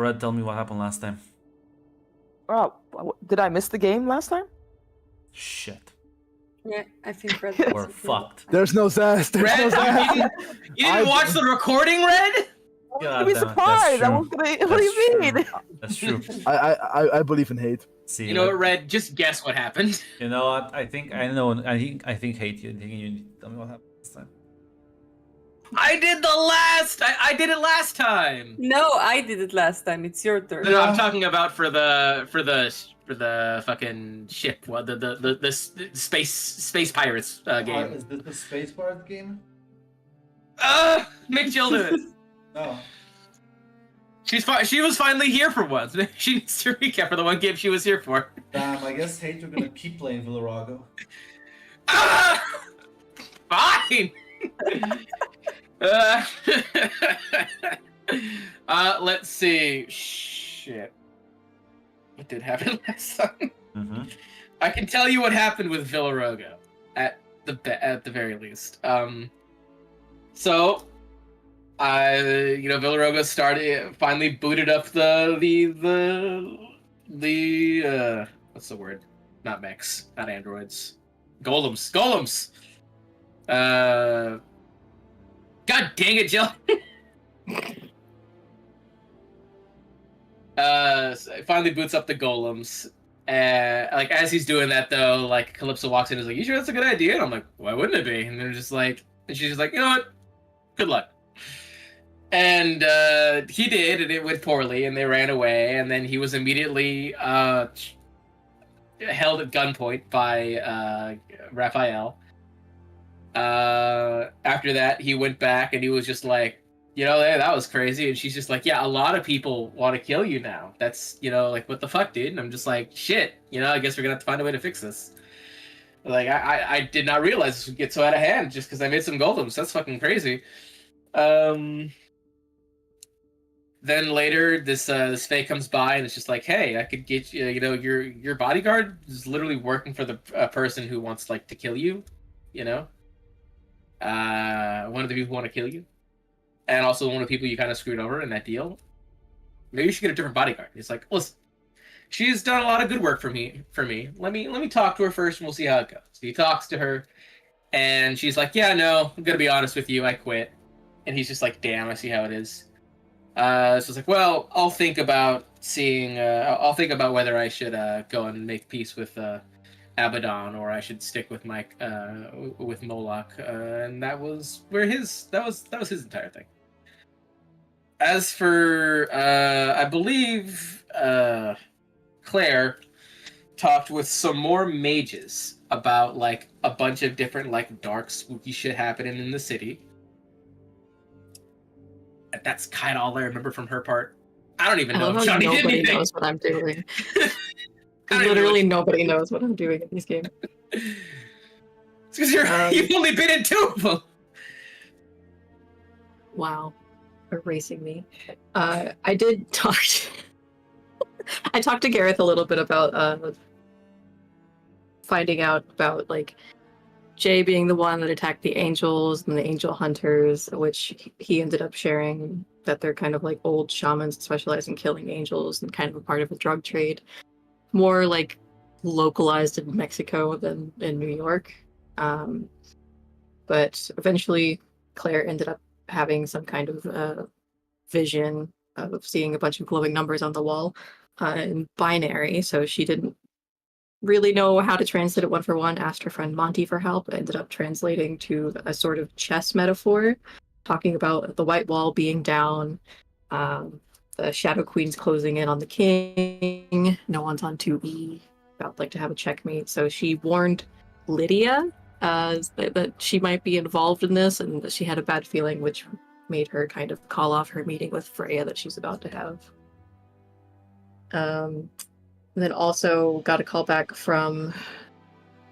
Red, tell me what happened last time. Oh, did I miss the game last time? Shit. Yeah, I think Red. We're fucked. There's no zest. There's Red, no zest. you didn't watch the recording, Red? I was God gonna be damn it, surprised. that's I was true. gonna. What do you mean? That's true. I believe in hate. See, You know what, Red? Just guess what happened. You know what? I think I know. I think hate you. I think you tell me what happened this time. I did I did it last time. No, I did it last time. It's your turn. No, I'm talking about for the fucking ship. What the space pirates game. Is this the Space Pirate game? Make Jill do it. No. She was finally here for once. She needs to recap for the one game she was here for. Damn, I guess hate you're gonna keep playing Villarago. Fine. Let's see. Shit. What did happen last time? Mm-hmm. I can tell you what happened with Villarago at the very least. So Villarago finally booted up the what's the word? Not mechs, not androids. Golems. God dang it, Jill. So it finally boots up the golems. Like as he's doing that though, like Calypso walks in and is like, "You sure that's a good idea?" And I'm like, "Why wouldn't it be?" And they're just like, and she's just like, "You know what? Good luck." And he did, and it went poorly, and they ran away, and then he was immediately held at gunpoint by Raphael. After that, he went back, and he was just like, that was crazy. And she's just like, yeah, a lot of people want to kill you now. That's, like, what the fuck, dude? And I'm just like, shit, I guess we're gonna have to find a way to fix this. Like, I did not realize this would get so out of hand just because I made some golems. That's fucking crazy. Then later, this Fae comes by and it's just like, hey, I could get you. Your bodyguard is literally working for the person who wants to kill you. One of the people who want to kill you, and also one of the people you kind of screwed over in that deal. Maybe you should get a different bodyguard. It's like, listen, she's done a lot of good work for me. Let me talk to her first, and we'll see how it goes. So he talks to her, and she's like, yeah, no, I'm gonna be honest with you, I quit. And he's just like, damn, I see how it is. So it's like, well, I'll think about whether I should go and make peace with Abaddon, or I should stick with with Moloch. And that was his entire thing. As for I believe Claire talked with some more mages about a bunch of different dark spooky shit happening in the city. That's kind of all I remember from her part. I don't even know if Johnny did anything. Nobody knows what I'm doing. Literally nobody knows what I'm doing in these games. It's because you've only been in 2 of them. Wow. Erasing me. I did talk I talked to Gareth a little bit about finding out about Jay being the one that attacked the angels and the angel hunters, which he ended up sharing that they're kind of old shamans that specialize in killing angels and kind of a part of a drug trade. More localized in Mexico than in New York. But eventually Claire ended up having some kind of vision of seeing a bunch of glowing numbers on the wall in binary, so she didn't really know how to translate it one for one, asked her friend Monty for help, ended up translating to a sort of chess metaphor, talking about the white wall being down, the Shadow Queen's closing in on the king, no one's on 2E, about to have a checkmate. So she warned Lydia that she might be involved in this, and that she had a bad feeling, which made her kind of call off her meeting with Freya that she's about to have. And then also got a call back from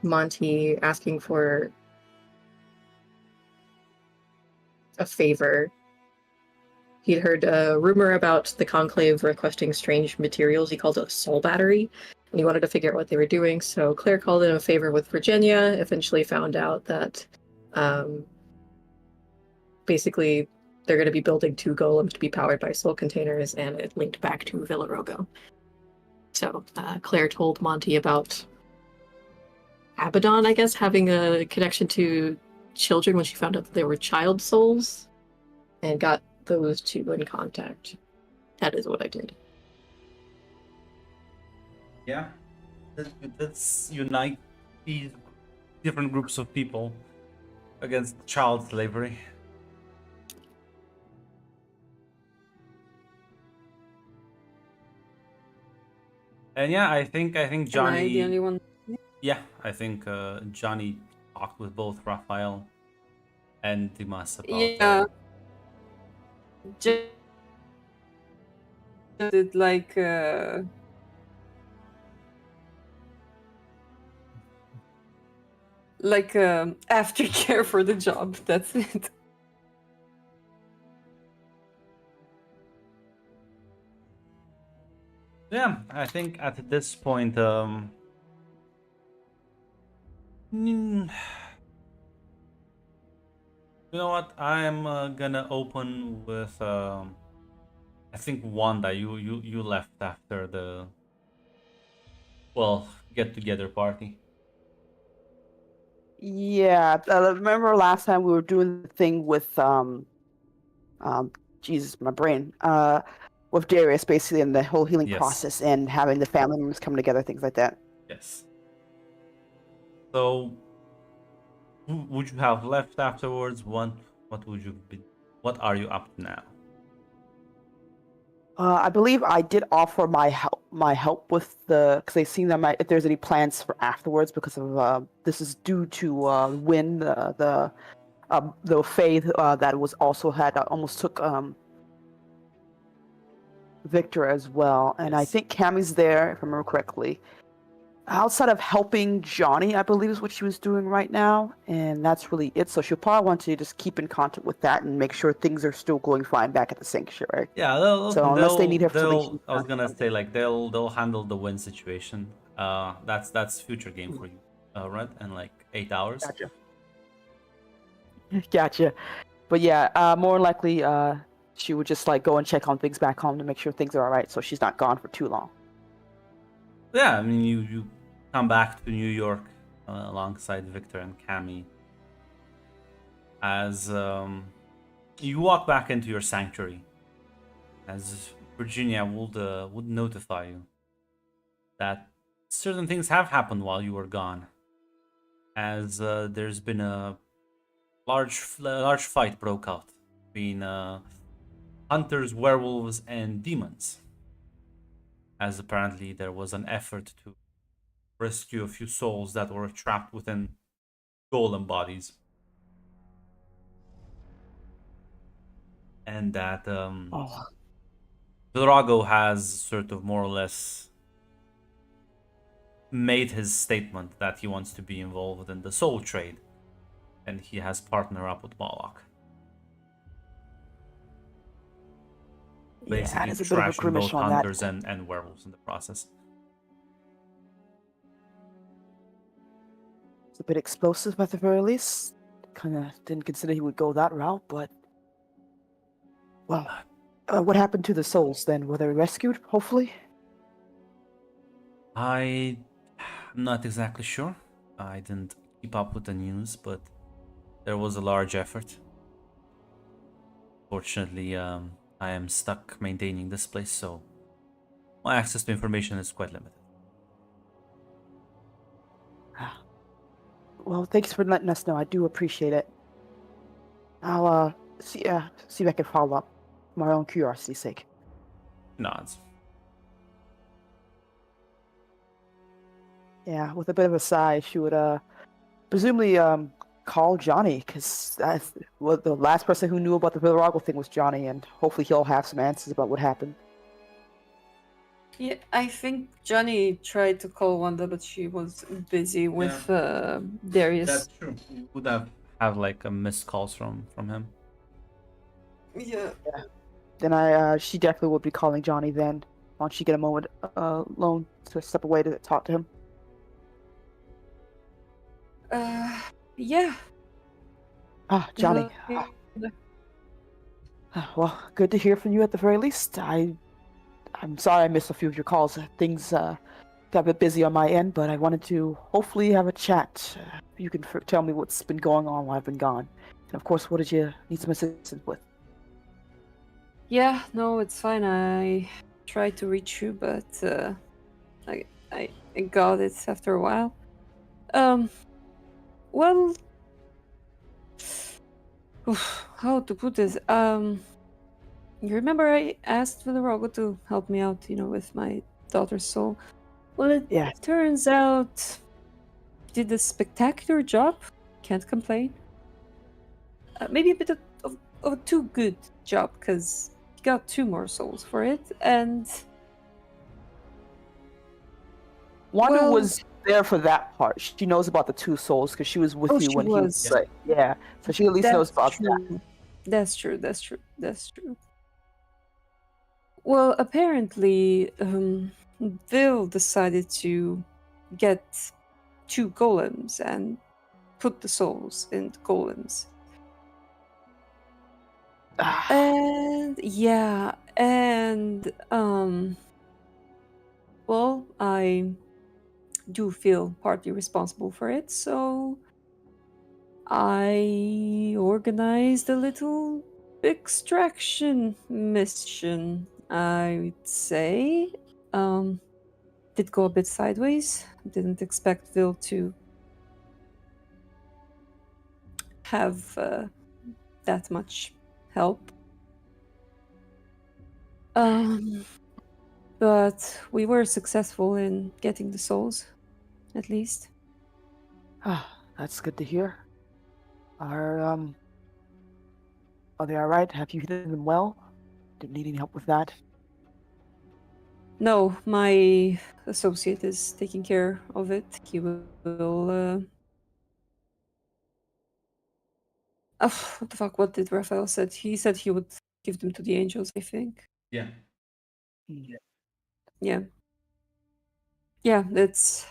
Monty asking for a favor. He'd heard a rumor about the Conclave requesting strange materials. He called it a soul battery, and he wanted to figure out what they were doing. So Claire called in a favor with Virginia, eventually found out that basically they're going to be building 2 golems to be powered by soul containers, and it linked back to Villarogo. So Claire told Monty about Abaddon, I guess, having a connection to children when she found out that they were child souls, and got those 2 in contact. That is what I did. Yeah, let's unite these different groups of people against child slavery. And yeah, I think Am I Johnny. the only one? Yeah, I think Johnny talked with both Raphael and Dimas about. Yeah. Just did like aftercare for the job. That's it. Yeah, I think at this point, you know what? I'm gonna open with I think Wanda. You left after the get together party. Yeah, remember last time we were doing the thing with Jesus, my brain, with Darius, basically, in the whole healing Yes. process and having the family members come together, things like that. Yes. So, who would you have left afterwards? What would you be? What are you up to now? I believe I did offer my help with the, because they seen that if there's any plans for afterwards, because of this is due to Win, the Fae that was also had almost took Victor as well, and I Yes. think Cammy's there, if I remember correctly. Outside of helping Johnny, I believe is what she was doing right now, and that's really it. So she'll probably want to just keep in contact with that and make sure things are still going fine back at the sanctuary. Yeah, So unless they need her for they'll, something, I was gonna say like they'll handle the win situation. That's future game for you, right? In like 8 hours. Gotcha. Gotcha. But yeah, more likely, she would just like go and check on things back home to make sure things are all right, so she's not gone for too long. Yeah, I mean you come back to New York alongside Victor and Cammy. As you walk back into your sanctuary, as Virginia would notify you that certain things have happened while you were gone, as there's been a large fight broke out between hunters, werewolves, and demons. As apparently there was an effort to rescue a few souls that were trapped within golem bodies. And that Virago has sort of more or less made his statement that he wants to be involved in the soul trade, and he has partnered up with Moloch. Basically there's a bit of a trashing both grimace on that. hunters and werewolves in the process. It's a bit explosive at the very least. Kind of didn't consider he would go that route, but well, what happened to the souls then? Were they rescued? Hopefully. I'm not exactly sure. I didn't keep up with the news, but there was a large effort. Fortunately, I am stuck maintaining this place, so my access to information is quite limited. Well, thanks for letting us know. I do appreciate it. I'll see if I can follow up for my own curiosity's sake. Nods. Yeah, with a bit of a sigh, she would presumably call Johnny, because the last person who knew about the Virago thing was Johnny, and hopefully he'll have some answers about what happened. Yeah, I think Johnny tried to call Wanda, but she was busy with Darius. That's true. You would have like a missed calls from him. Yeah. Then she definitely would be calling Johnny then, once she get a moment alone to step away to talk to him. Yeah. Ah, Johnny. Uh, Well, good to hear from you at the very least. I'm sorry I missed a few of your calls. Things got a bit busy on my end, but I wanted to hopefully have a chat. You can tell me what's been going on while I've been gone. And of course, what did you need some assistance with? Yeah, no, it's fine. I tried to reach you, but I got it after a while. Well, how to put this? You remember I asked Villarogo to help me out, with my daughter's soul. Well, it Yeah. turns out he did a spectacular job. Can't complain. Maybe a bit of a too good job, because he got 2 more souls for it, and Wanda well- was there for that part. She knows about the 2 souls because she was with you she when he was. was. Yeah, so she at least knows about that. true. That's true. That's true. Well, apparently, Bill decided to get 2 golems and put the souls in golems. And yeah, and well, I do feel partly responsible for it, so I organized a little extraction mission, I would say. Did go a bit sideways. Didn't expect Vil to have that much help. But we were successful in getting the souls, at least. That's good to hear. Are they all right? Have you hit them well? Didn't need any help with that. No, my associate is taking care of it. He will. What the fuck? What did Raphael said? He said he would give them to the angels, I think. Yeah. Yeah. Yeah, it's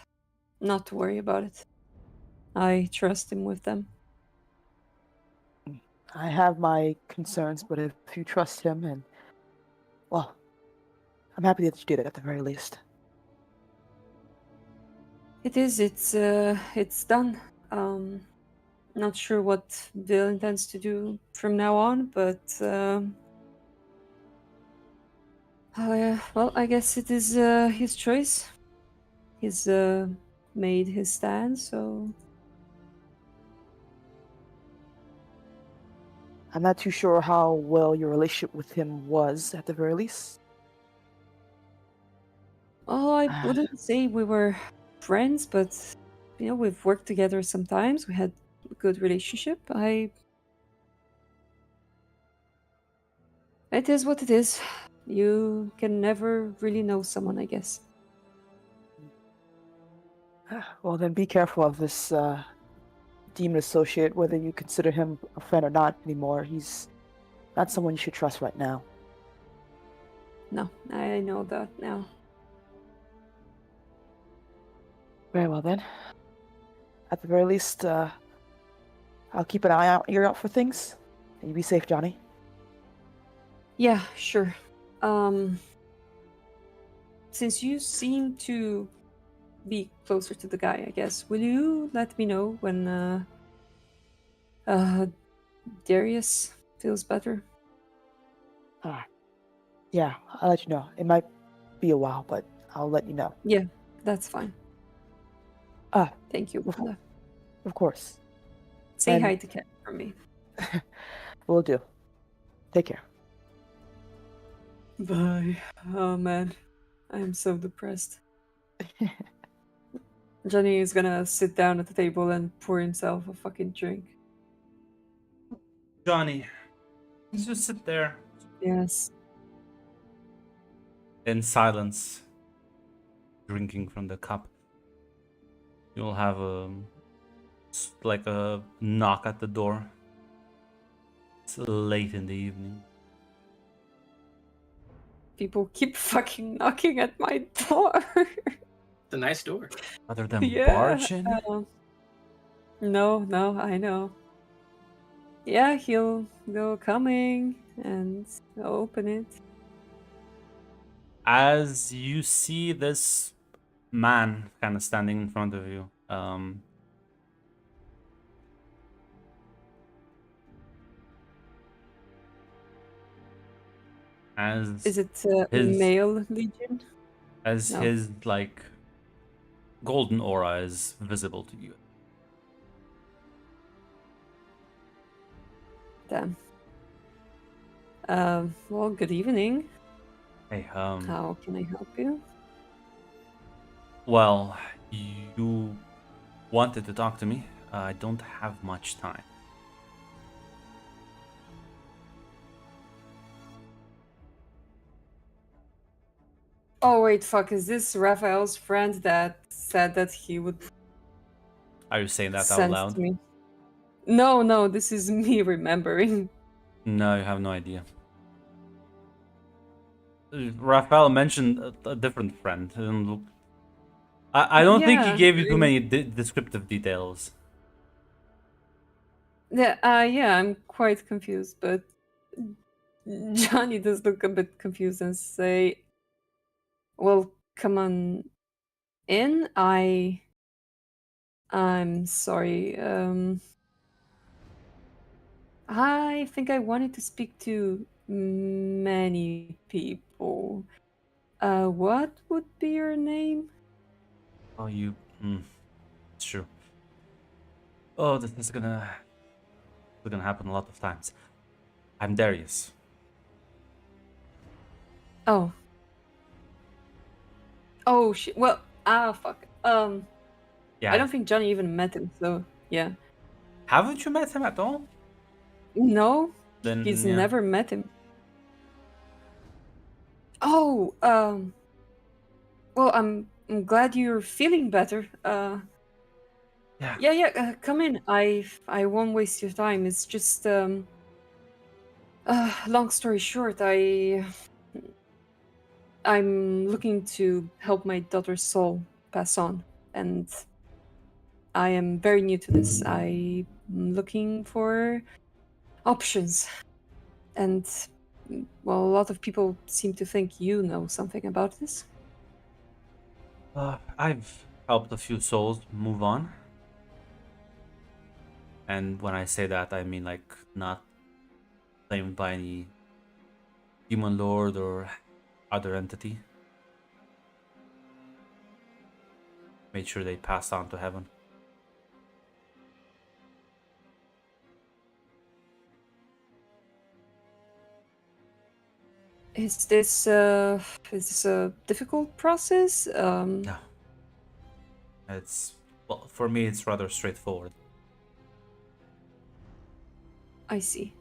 not to worry about it. I trust him with them. I have my concerns, but if you trust him, and well, I'm happy that you did it at the very least. It is. It's done. Not sure what Bill intends to do from now on, but well, I guess it is his choice. He's made his stand, so I'm not too sure how well your relationship with him was at the very least. oh, I wouldn't say we were friends, but we've worked together sometimes. We had a good relationship. It is what it is. You can never really know someone, I guess. Well, then be careful of this demon associate, whether you consider him a friend or not anymore. He's not someone you should trust right now. No, I know that now. Very well then. At the very least, I'll keep an ear out for things. And you be safe, Johnny. Yeah, sure. Since you seem to be closer to the guy, I guess, will you let me know when Darius feels better? Yeah, I'll let you know. It might be a while, but I'll let you know. Yeah, that's fine. Ah, Thank you. before- Of course. Say and- hi to Ken for me. Will do. Take care. Bye. Oh man, I am so depressed. Johnny is gonna sit down at the table and pour himself a fucking drink. Johnny, just sit there Yes. in silence, drinking from the cup. You'll have like a knock at the door. It's late in the evening. People keep fucking knocking at my door. It's a nice door. Other than Yeah, barge in? No, I know. Yeah, he'll go coming. and open it. As you see this man kind of standing in front of you, as Is it his male legion? as No. his like golden aura is visible to you. Damn. Well, good evening. Hey, How can I help you? well, you wanted to talk to me. I don't have much time. Oh wait, fuck! Is this Raphael's friend that said that he would Are you saying that out send loud? to me? No, no, this is me remembering. No, you have no idea. Raphael mentioned a different friend. And look, I don't think he Yeah, gave you too many descriptive details. yeah, I'm quite confused, but Johnny does look a bit confused and say, "Well, come on in. I'm sorry. I think I wanted to speak to many people. What would be your name?" Oh, you. It's true. Oh, this is gonna happen a lot of times. I'm Darius. Oh. Oh shit. Well, fuck. Yeah. I don't think Johnny even met him, so yeah. Haven't you met him at all? No, Then he's yeah. never met him. Oh, well, I'm glad you're feeling better. Yeah. Yeah, come in. I won't waste your time. It's just long story short, I'm looking to help my daughter's soul pass on, and I am very new to this. I'm looking for options, and well, a lot of people seem to think you know something about this. I've helped a few souls move on. And when I say that, I mean like not claimed by any demon lord or other entity. Made sure they passed on to heaven. Is this a difficult process? No. It's, well, for me, it's rather straightforward. I see.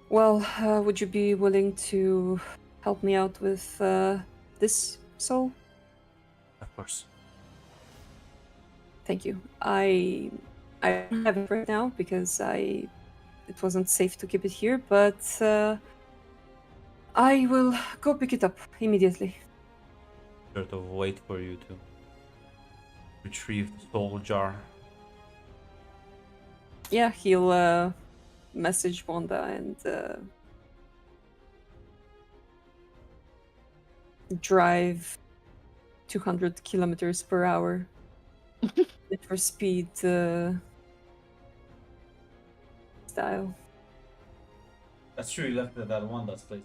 Well, would you be willing to help me out with this soul? Of course. Thank you. I don't have it right now because it wasn't safe to keep it here, but I will go pick it up immediately. Sort of wait for you to retrieve the soul jar. Yeah, he'll message Wanda and drive 200 kilometers per hour. Need for speed style. That's true, you left it at Wanda's place.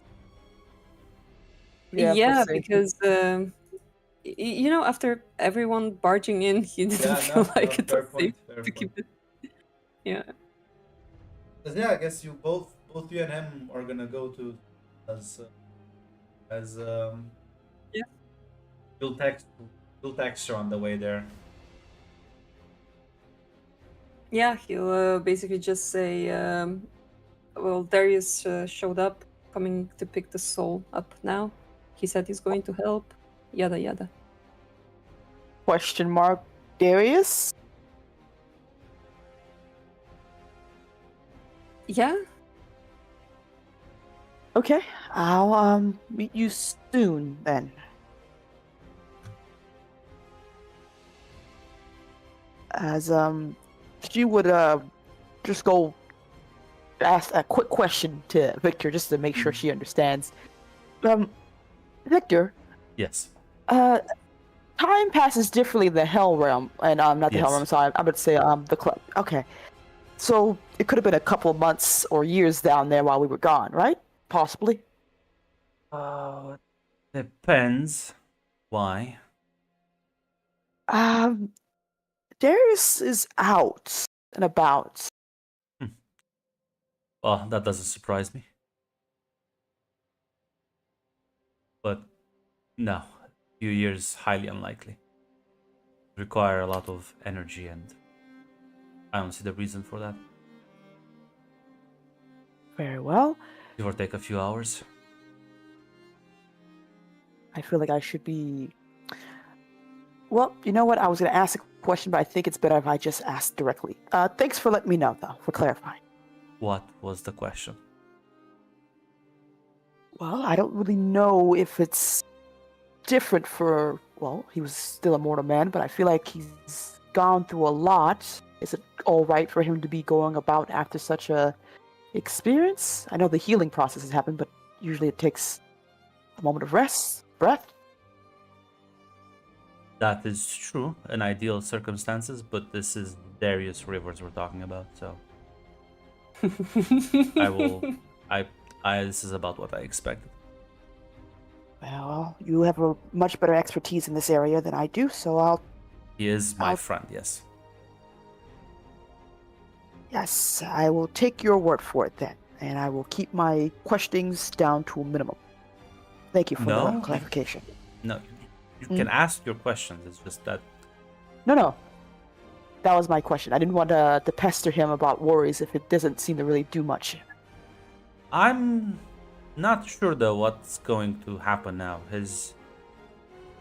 Yeah, for safety. because you know, after everyone barging in, he didn't feel like it was safe to keep it. Yeah. Because yeah, I guess you both you and him are gonna go to as Yeah. you'll text her on the way there. Yeah, he'll basically just say, well, Darius showed up, coming to pick the soul up now. He said he's going to help, yada yada. Question mark, Darius? Yeah? Okay, I'll meet you soon then. As she would just go ask a quick question to Victor just to make sure she understands. Victor, Yes. time passes differently in the Hell Realm, and not the Hell Yes. Realm. Sorry, I would say the club. Okay, so it could have been a couple of months or years down there while we were gone, right? Possibly. Depends. Why? Darius is out and about. Well, that doesn't surprise me. But no, a few years highly unlikely. Require a lot of energy, and I don't see the reason for that. Very well. Give or take a few hours. I feel like I should be. Well, you know what? I was going to ask a question, but I think it's better if I just ask directly. Thanks for letting me know, though, for clarifying. What was the question? Well, I don't really know if it's different for. Well, he was still a mortal man, but I feel like he's gone through a lot. Is it all right for him to be going about after such a experience? I know the healing process has happened, but usually it takes a moment of rest, breath. That is true in ideal circumstances, but this is Darius Rivers we're talking about, so I will. This is about what I expected. Well, you have a much better expertise in this area than I do, so He is my I'll- friend, yes. yes, I will take your word for it then, and I will keep my questionings down to a minimum. Thank you for No. the clarification. No, you can ask your questions. It's just that No. That was my question. I didn't want to pester him about worries if it doesn't seem to really do much. I'm not sure though what's going to happen now. His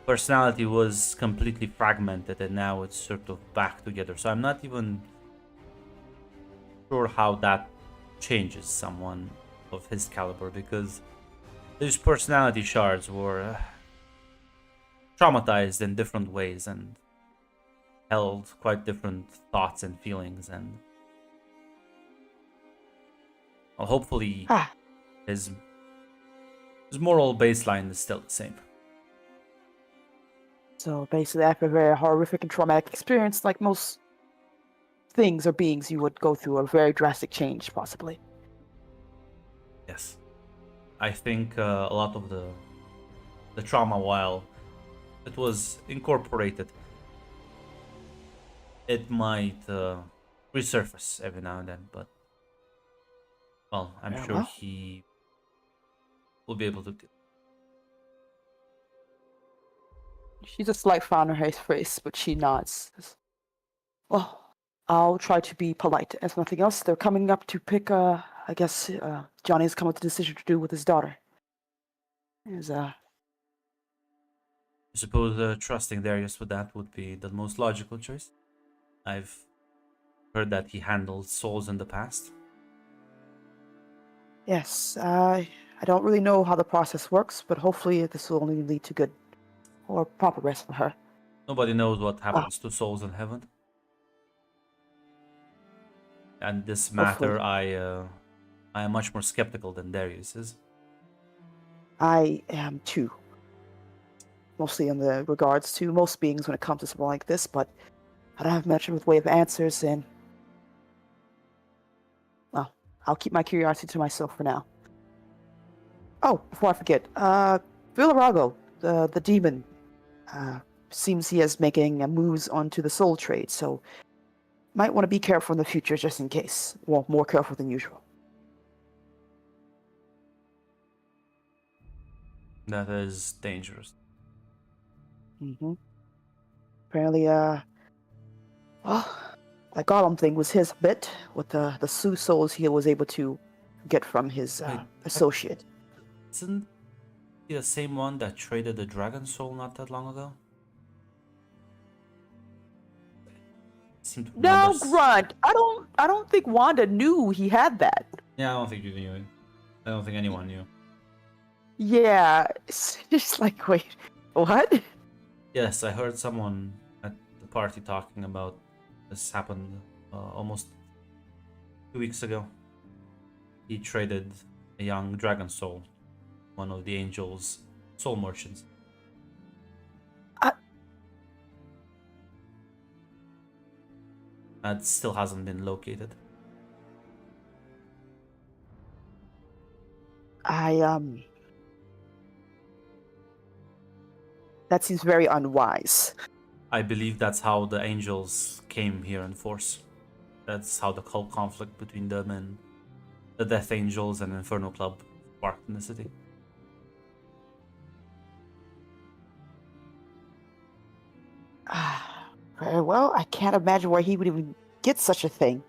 personality was completely fragmented and now it's sort of back together. So I'm not even sure how that changes someone of his caliber, because his personality shards were traumatized in different ways and held quite different thoughts and feelings, and well, hopefully Ah, his moral baseline is still the same. so basically, after a very horrific and traumatic experience, like most things or beings, you would go through a very drastic change, possibly. Yes, I think a lot of the trauma, while it was incorporated, it might resurface every now and then. But well, I'm Yeah, sure well. he will be able to. She's a slight frown on her face, but she nods. Well, I'll try to be polite. If nothing else, they're coming up to pick. I guess Johnny's come with the decision to do with his daughter. I suppose trusting Darius with that would be the most logical choice. I've heard that he handled souls in the past. Yes, I don't really know how the process works, but hopefully this will only lead to good or proper rest for her. Nobody knows what happens to souls in heaven. And this matter, I am much more skeptical than Darius is. I am too. Mostly in the regards to most beings when it comes to something like this, but I don't have much of a way of answers, and well, I'll keep my curiosity to myself for now. Oh, before I forget, Villarago, the demon, seems he is making moves onto the soul trade, so might want to be careful in the future just in case. Well, more careful than usual. That is dangerous. Mm-hmm. Apparently, well, that golem thing was his bit with the Sioux souls he was able to get from his Wait, associate. Isn't he the same one that traded the dragon soul not that long ago? Seem to No, remember Grunt. I don't think Wanda knew he had that. Yeah, I don't think you knew it. I don't think anyone knew. Yeah, it's just like, wait, what? Yes, I heard someone at the party talking about this happened almost 2 weeks ago. he traded a young dragon soul, one of the angel's soul merchants. That still hasn't been located. That seems very unwise. I believe that's how the angels came here in force. That's how the whole conflict between them and the Death Angels and Inferno Club sparked in the city. Very well. I can't imagine where he would even get such a thing.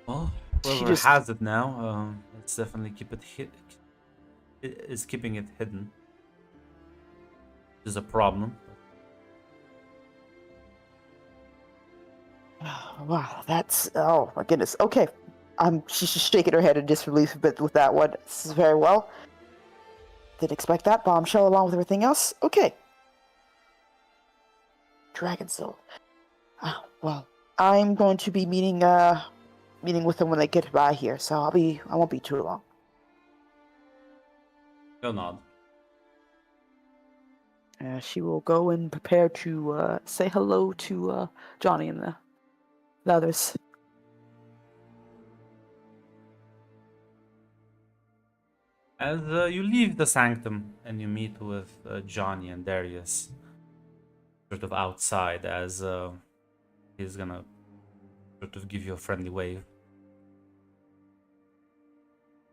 Well, She whoever just- has it now, let's definitely keep it is keeping it hidden. Is a problem. Wow, that's oh my goodness. Okay, she's just shaking her head in disbelief a bit with that one. This is very well. Didn't expect that bombshell along with everything else. Okay. Dragon Soul. Well, I'm going to be meeting with them when they get by here, so I won't be too long. He'll nod. She will go and prepare to say hello to Johnny and the others. As you leave the sanctum and you meet with Johnny and Darius, sort of outside, as he's gonna sort of give you a friendly wave.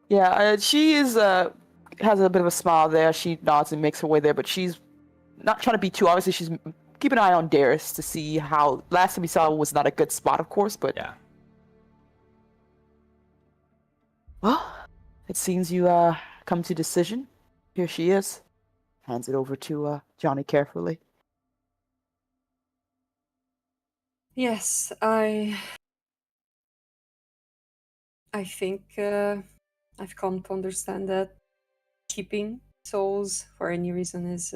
Yeah, she is has a bit of a smile there. She nods and makes her way there, but she's not trying to be too obviously. She's keeping an eye on Darius to see how. Last time we saw was not a good spot, of course, but Yeah. well, it seems you come to decision. Here she is. Hands it over to Johnny carefully. Yes, I think I've come to understand that keeping souls for any reason is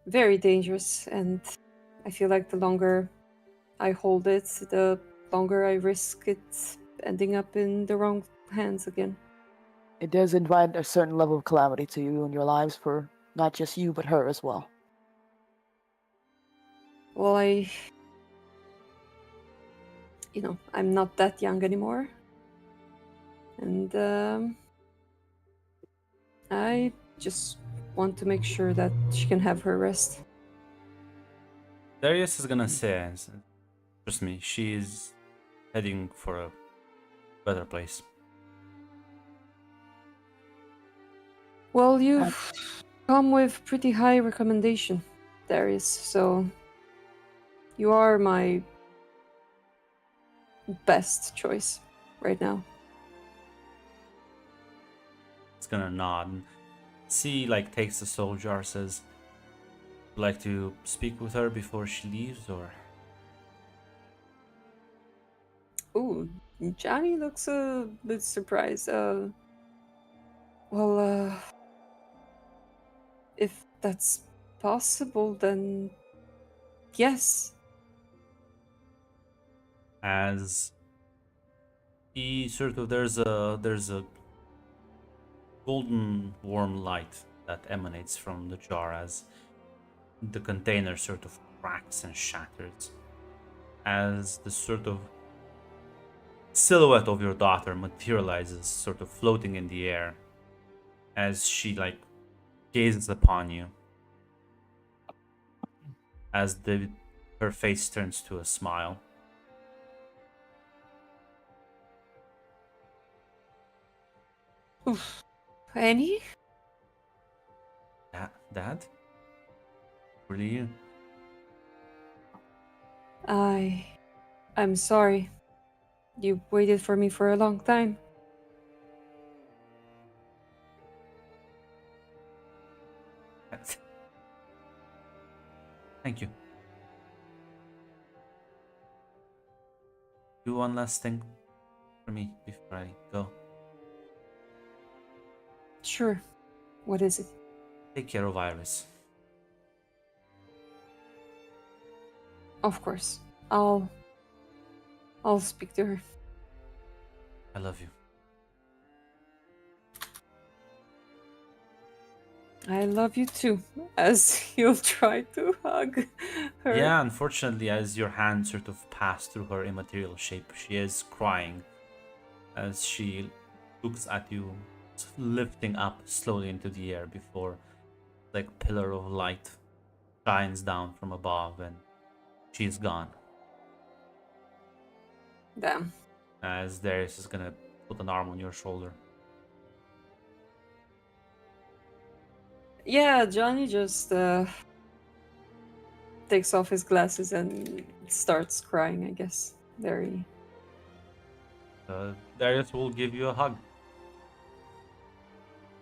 very dangerous, and I feel like the longer I hold it, the longer I risk it ending up in the wrong hands again. It does invite a certain level of calamity to you in your lives for not just you, but her as well. Well, I'm not that young anymore. And I just want to make sure that she can have her rest. Darius is gonna say, trust me, she's heading for a better place. Well, you've come with pretty high recommendation, Darius, so you are my best choice right now. It's gonna nod. And C takes the soul jar, says, "Would you like to speak with her before she leaves, or?" Ooh, Johnny looks a bit surprised. If that's possible, then yes. As he sort of there's a golden warm light that emanates from the jar as the container sort of cracks and shatters, as the sort of silhouette of your daughter materializes, sort of floating in the air, as she gazes upon you, as her face turns to a smile. Oof. Annie? Dad? Really you? I'm sorry. You waited for me for a long time. Thank you. Do one last thing for me before I go. Sure. What is it? Take care of Iris. Of course. I'll I'll speak to her. I love you. I love you too, as he'll try to hug her. Yeah, unfortunately, as your hand sort of passed through her immaterial shape, she is crying as she looks at you, lifting up slowly into the air before, like, pillar of light shines down from above, and she's gone. Damn. As Darius is gonna put an arm on your shoulder. Yeah, Johnny just takes off his glasses and starts crying, I guess. Very. Darius will give you a hug.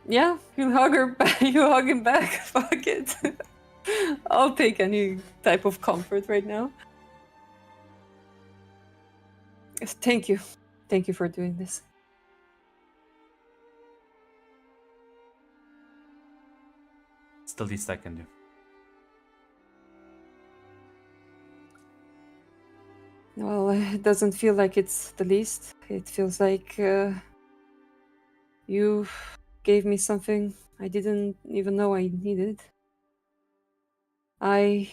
Yeah, you hug her back. You hug him back. Fuck it. I'll take any type of comfort right now. Yes, thank you. Thank you for doing this. It's the least I can do. Well, it doesn't feel like it's the least. It feels like you gave me something I didn't even know I needed. I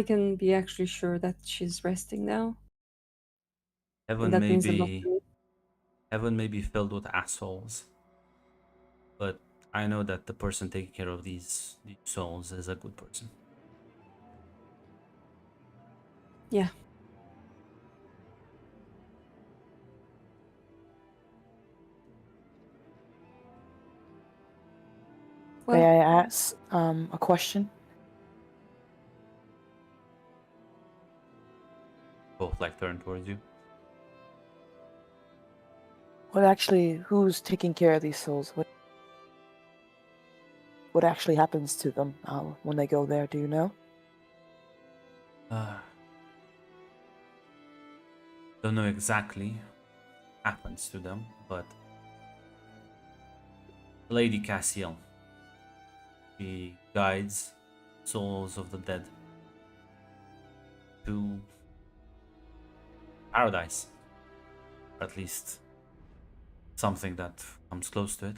can be actually sure that she's resting now. Heaven And that may means a lot be to me. heaven may be filled with assholes, but I know that the person taking care of these souls is a good person. Yeah. Well, May I ask a question? Both like turn towards you. Who's taking care of these souls? What actually happens to them when they go there? Do you know? Don't know exactly what happens to them, but Lady Cassiel, she guides souls of the dead to paradise, or at least something that comes close to it.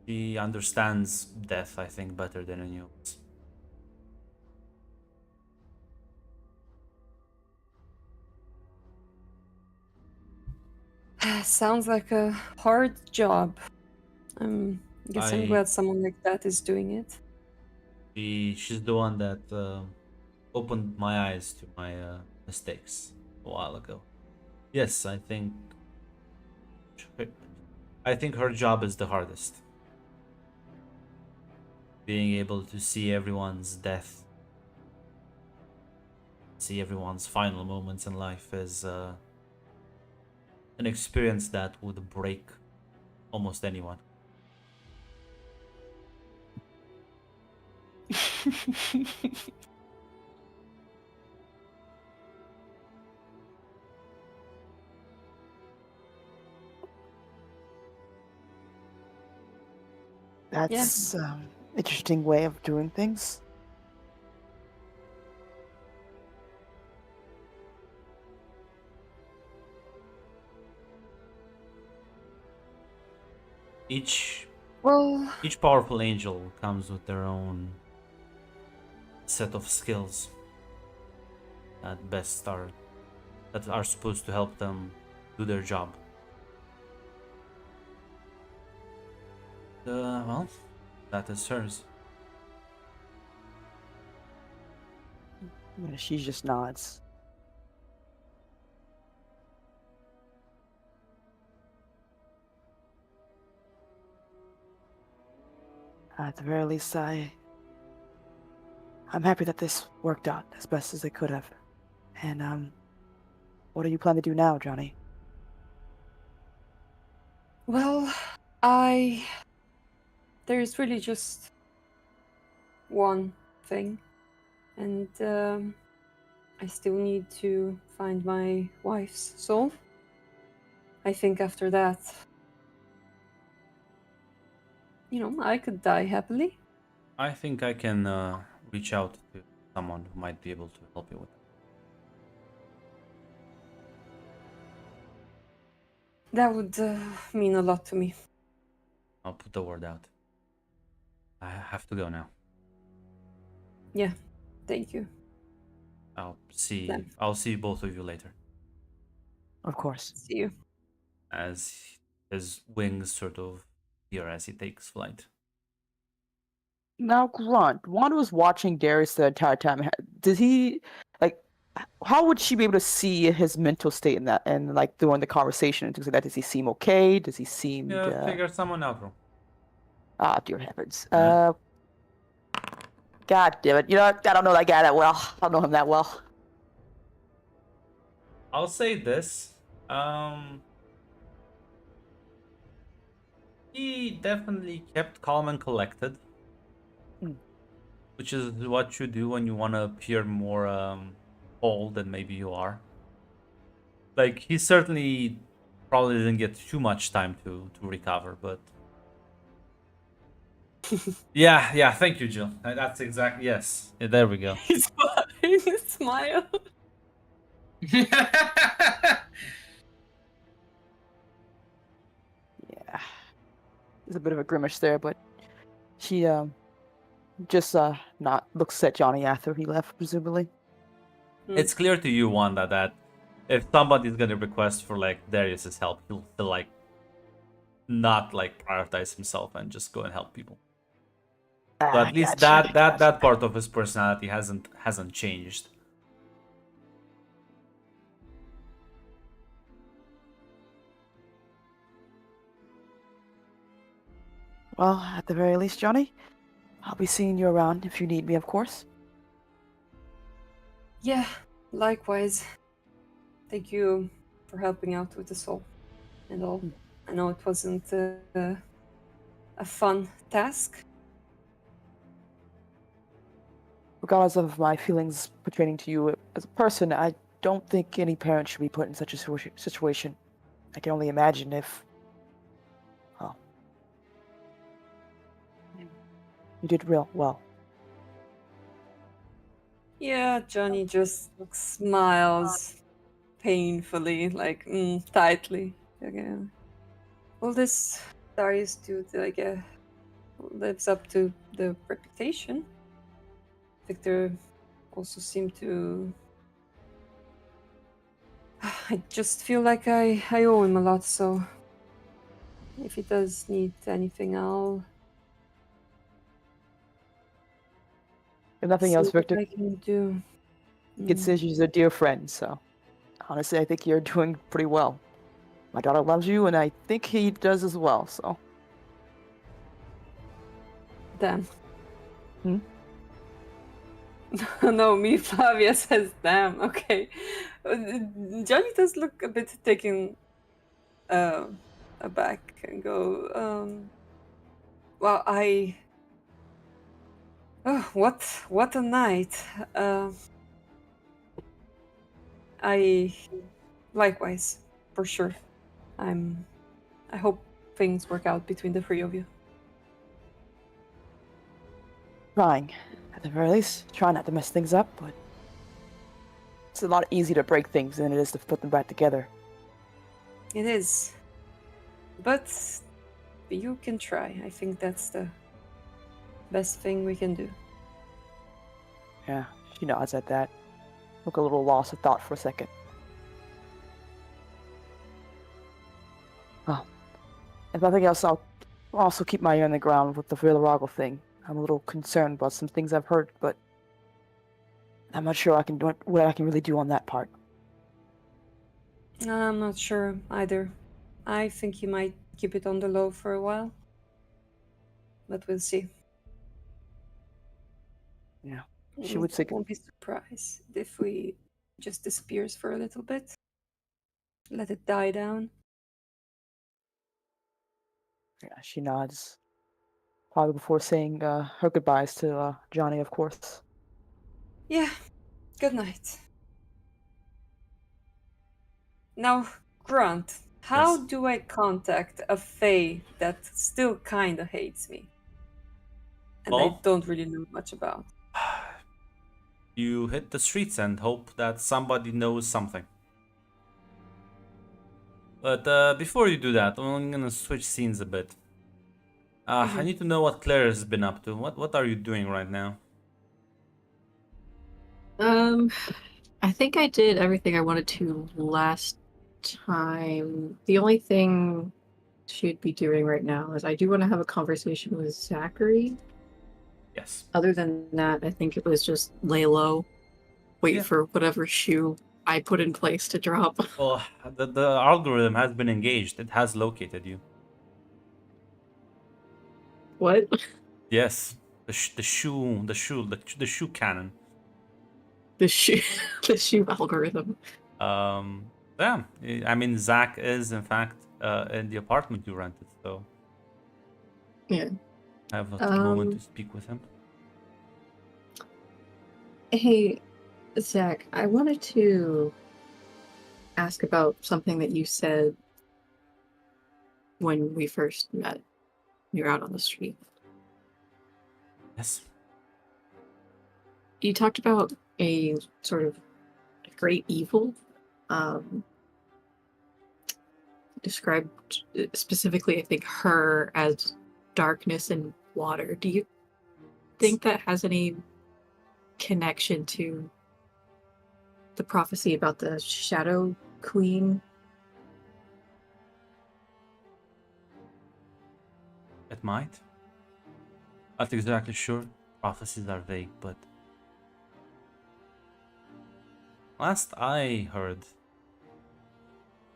She understands death, I think, better than any of us. sounds like a hard job. I guess I'm I- glad someone like that is doing it. She's the one that opened my eyes to my mistakes a while ago. Yes, I think her job is the hardest. Being able to see everyone's death, see everyone's final moments in life is an experience that would break almost anyone. That's interesting way of doing things. Each Well, powerful angel comes with their own set of skills that are supposed to help them do their job. Well, that is hers. Yeah, she just nods. At the very least, I'm happy that this worked out as best as it could have. And what do you plan to do now, Johnny? well, there's really just one thing, and I still need to find my wife's soul. I think after that, I could die happily. I think I can reach out to someone who might be able to help you with that. That would mean a lot to me. I'll put the word out. I have to go now. Yeah, thank you. I'll see both of you later. Of course. See you. As his wings sort of appear as he takes flight. Now, Grunt, Wanda was watching Darius the entire time. Did he, like, how would she be able to see his mental state in that, and like during the conversation and things like that? Does he seem okay? Does he seem? Yeah, figure someone out, bro. Ah, dear heavens. Yeah. God damn it! You know, what? I don't know that guy that well. I don't know him that well. I'll say this. He definitely kept calm and collected. Hmm. Which is what you do when you want to appear more cold than maybe you are. Like, he certainly probably didn't get too much time to recover, but yeah, thank you, Jill. That's exactly, yes. Yeah, there we go. He's smile. Yeah, there's a bit of a grimace there, but she just not looks at Johnny after he left, presumably. It's clear to you, Wanda, that if somebody's gonna request for like Darius's help, he'll still like not like prioritize himself and just go and help people. So at least Gotcha. that part of his personality hasn't changed. Well, at the very least, Johnny, I'll be seeing you around if you need me, of course. Yeah, likewise. Thank you for helping out with the soul and all. I know it wasn't a fun task. Regardless of my feelings pertaining to you as a person, I don't think any parent should be put in such a situation. I can only imagine if. Oh. You did real well. Yeah, Johnny just smiles painfully, like tightly. Again. Well, this Darius dude, like, lives up to the reputation. Victor also seemed to. I just feel like I owe him a lot, so if he does need anything, I'll. If nothing see else, what Victor, I can do. you can say she's a dear friend, so honestly, I think you're doing pretty well. My daughter loves you, and I think he does as well, so. Damn. Hmm? No, me, Flavia says damn. Okay. Johnny does look a bit taken aback and go, well, oh, what a night. I likewise, for sure. I hope things work out between the three of you. Trying. At the very least, try not to mess things up, but it's a lot easier to break things than it is to put them back together. It is. But you can try. I think that's the best thing we can do. Yeah, she nods at that. Look a little lost of thought for a second. Well, if nothing else, I'll also keep my ear on the ground with the Villarago thing. I'm a little concerned about some things I've heard, but I'm not sure I can do what I can really do on that part. I'm not sure either. I think you might keep it on the low for a while. But we'll see. Yeah. She would say. Won't be surprised if we just disappears for a little bit. Let it die down. Yeah, she nods. Probably before saying her goodbyes to Johnny, of course. Yeah. Good night. Now, Grant, how Yes. do I contact a Fae that still kinda hates me? and I Well? don't really know much about. You hit the streets and hope that somebody knows something. But before you do that, I'm gonna switch scenes a bit. I need to know what Claire has been up to. What are you doing right now? I think I did everything I wanted to last time. The only thing she'd be doing right now is I do want to have a conversation with Zachary. Yes. Other than that, I think it was just lay low, wait Yeah. for whatever shoe I put in place to drop. Well, the algorithm has been engaged. It has located you. What? Yes. The shoe cannon. The shoe, the shoe algorithm. Yeah. I mean, Zach is in fact in the apartment you rented, so Yeah. I have a moment to speak with him. Hey, Zach, I wanted to ask about something that you said when we first met. You were out on the street. Yes. You talked about a sort of great evil. Described specifically, I think, her as darkness and water. Do you think that has any connection to the prophecy about the Shadow Queen? It might. Not exactly sure. Prophecies are vague, but last I heard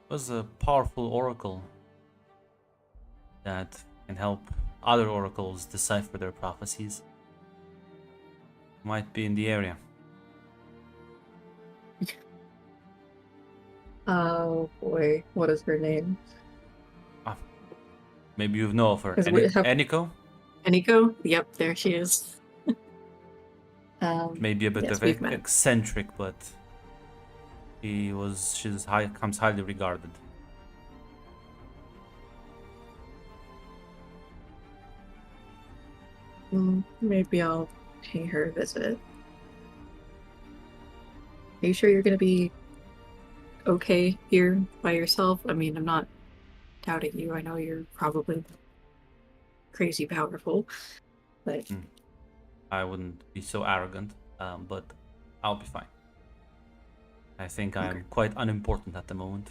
was a powerful oracle that can help other oracles decipher their prophecies. Might be in the area. Oh boy, what is her name? Maybe you know of her. Is it- Eniko? Eniko? Yep, there she is. Maybe a bit Yes, of we've met. eccentric, but comes highly regarded. Maybe I'll pay her a visit. Are you sure you're gonna be okay here by yourself? I mean, I'm not doubting you. I know you're probably crazy powerful, but I wouldn't be so arrogant, but I'll be fine. I think I'm quite unimportant at the moment.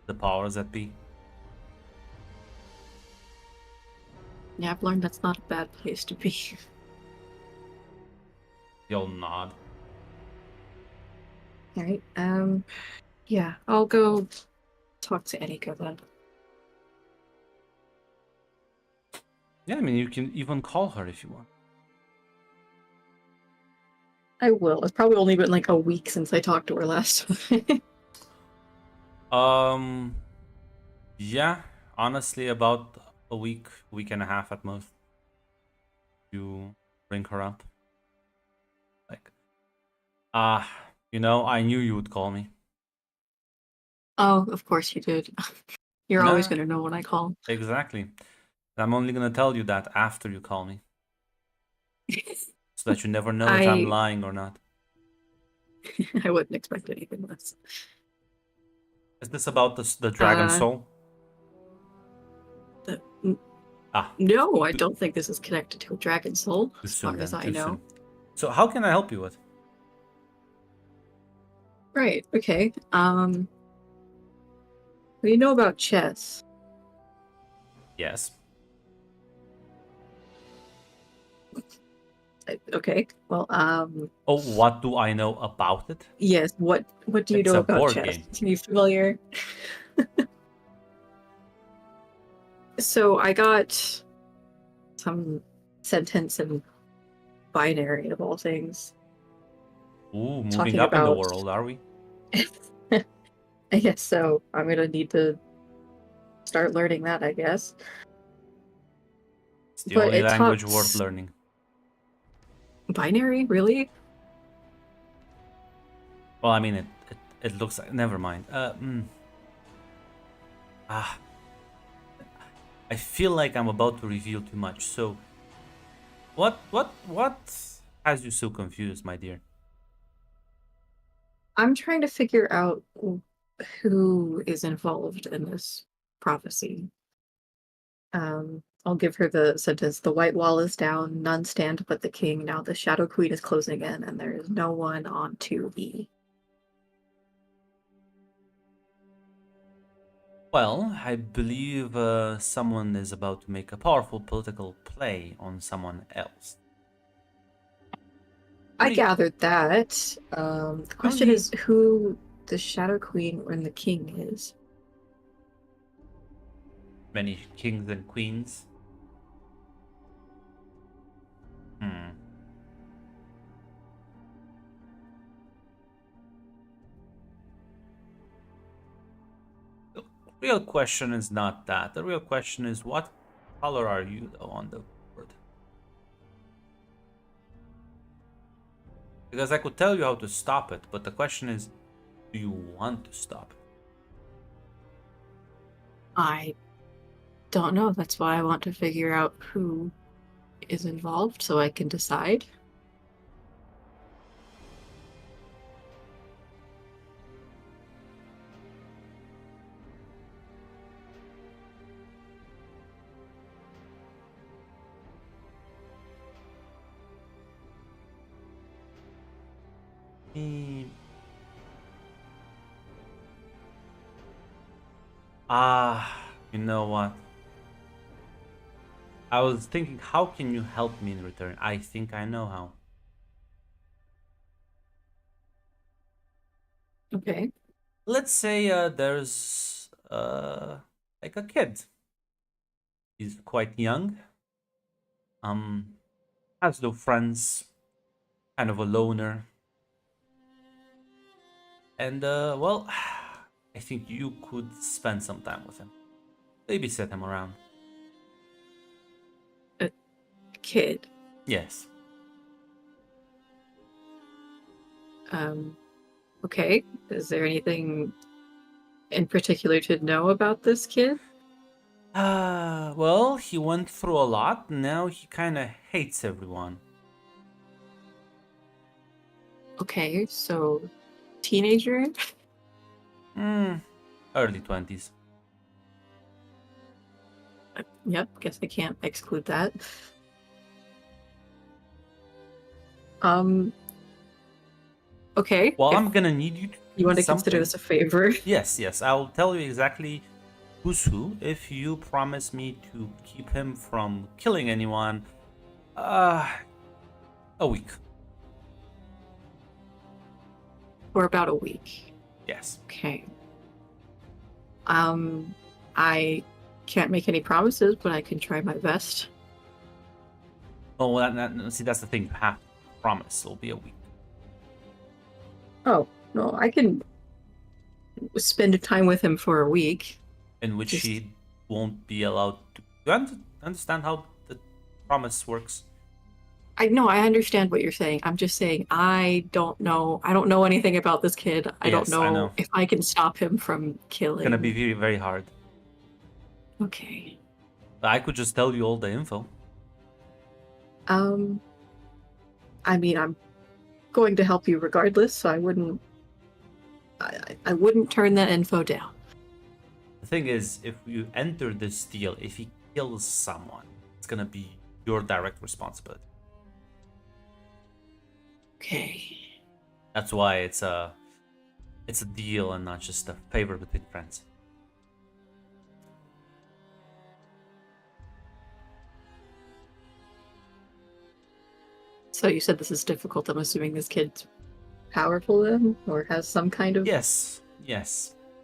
The powers that be. yeah, I've learned that's not a bad place to be. You'll nod. All right. Yeah, I'll go talk to Eniko then. Yeah, I mean, you can even call her if you want. I will. It's probably only been like a week since I talked to her last time. Yeah, honestly, about a week and a half at most. You bring her up. Like, I knew you would call me. Oh, of course you did. You're always Nah. gonna know when I call. Exactly. I'm only gonna tell you that after you call me. So that you never know if I'm lying or not. I wouldn't expect anything less. Is this about the dragon soul? No, I don't think this is connected to a dragon soul, Too as soon far as then, I too know. soon. So how can I help you with? Right, okay. What do you know about chess? Yes. Okay, well, Oh, what do I know about it? yes, what do you It's know a about board chess? game. Are you familiar? So I got some sentence in binary of all things. Ooh, moving Talking up in the about- world, are we? I guess so. I'm gonna need to start learning that, I guess. It's the But only it language talks- worth learning. Binary, really? Well, I mean, it looks like... Never mind. I feel like I'm about to reveal too much, so... What has you so confused, my dear? I'm trying to figure out who is involved in this prophecy. I'll give her the sentence. The white wall is down, none stand but the king. Now the Shadow Queen is closing in, and there is no one on 2E. Well, I believe someone is about to make a powerful political play on someone else. I Only- gathered that. The question Only- is who the Shadow Queen or the king is. Many kings and queens. Hmm. The real question is not that. The real question is what color are you though on the board? Because I could tell you how to stop it, but the question is, do you want to stop it? I don't know. That's why I want to figure out who is involved so I can decide. Hmm. You know what? I was thinking, how can you help me in return? I think I know how. Okay. Let's say there's like a kid. He's quite young. Has no friends, kind of a loner. And well, I think you could spend some time with him. Babysit him around. Kid. Yes. Okay. Is there anything in particular to know about this kid? Well, he went through a lot. Now he kind of hates everyone. Okay, so teenager? Early 20s. Yep, guess I can't exclude that. Okay. Well, if I'm gonna need you to you want do to consider something. this a favor. Yes, I'll tell you exactly who's who if you promise me to keep him from killing anyone. A week. For about a week. Yes. Okay. I can't make any promises, but I can try my best. Oh, see, that's the thing. You have to promise. It'll be a week. Oh, no, I can spend time with him for a week. In which Just- he won't be allowed to. You understand how the promise works? I know, I understand what you're saying. I'm just saying I don't know. I don't know anything about this kid. I don't Yes, I know know. if I can stop him from It's killing. gonna be very, very hard. Okay. I could just tell you all the info. I mean, I'm going to help you regardless, so I wouldn't. I wouldn't turn that info down. The thing is, if you enter this deal, if he kills someone, it's gonna be your direct responsibility. Okay. That's why it's a deal and not just a favor between friends. So you said this is difficult. I'm assuming this kid's powerful then, or has some kind of. Yes.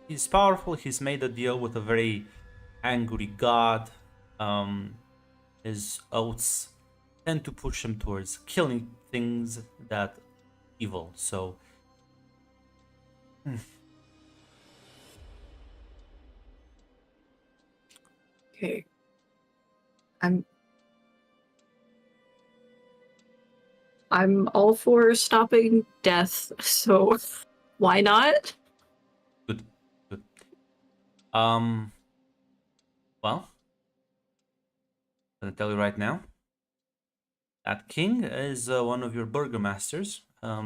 He's powerful. He's made a deal with a very angry god. His oaths tend to push him towards killing things that evil. So Okay. I'm all for stopping death, so why not? good. Well, I'm gonna tell you right now That king is one of your burgomasters, a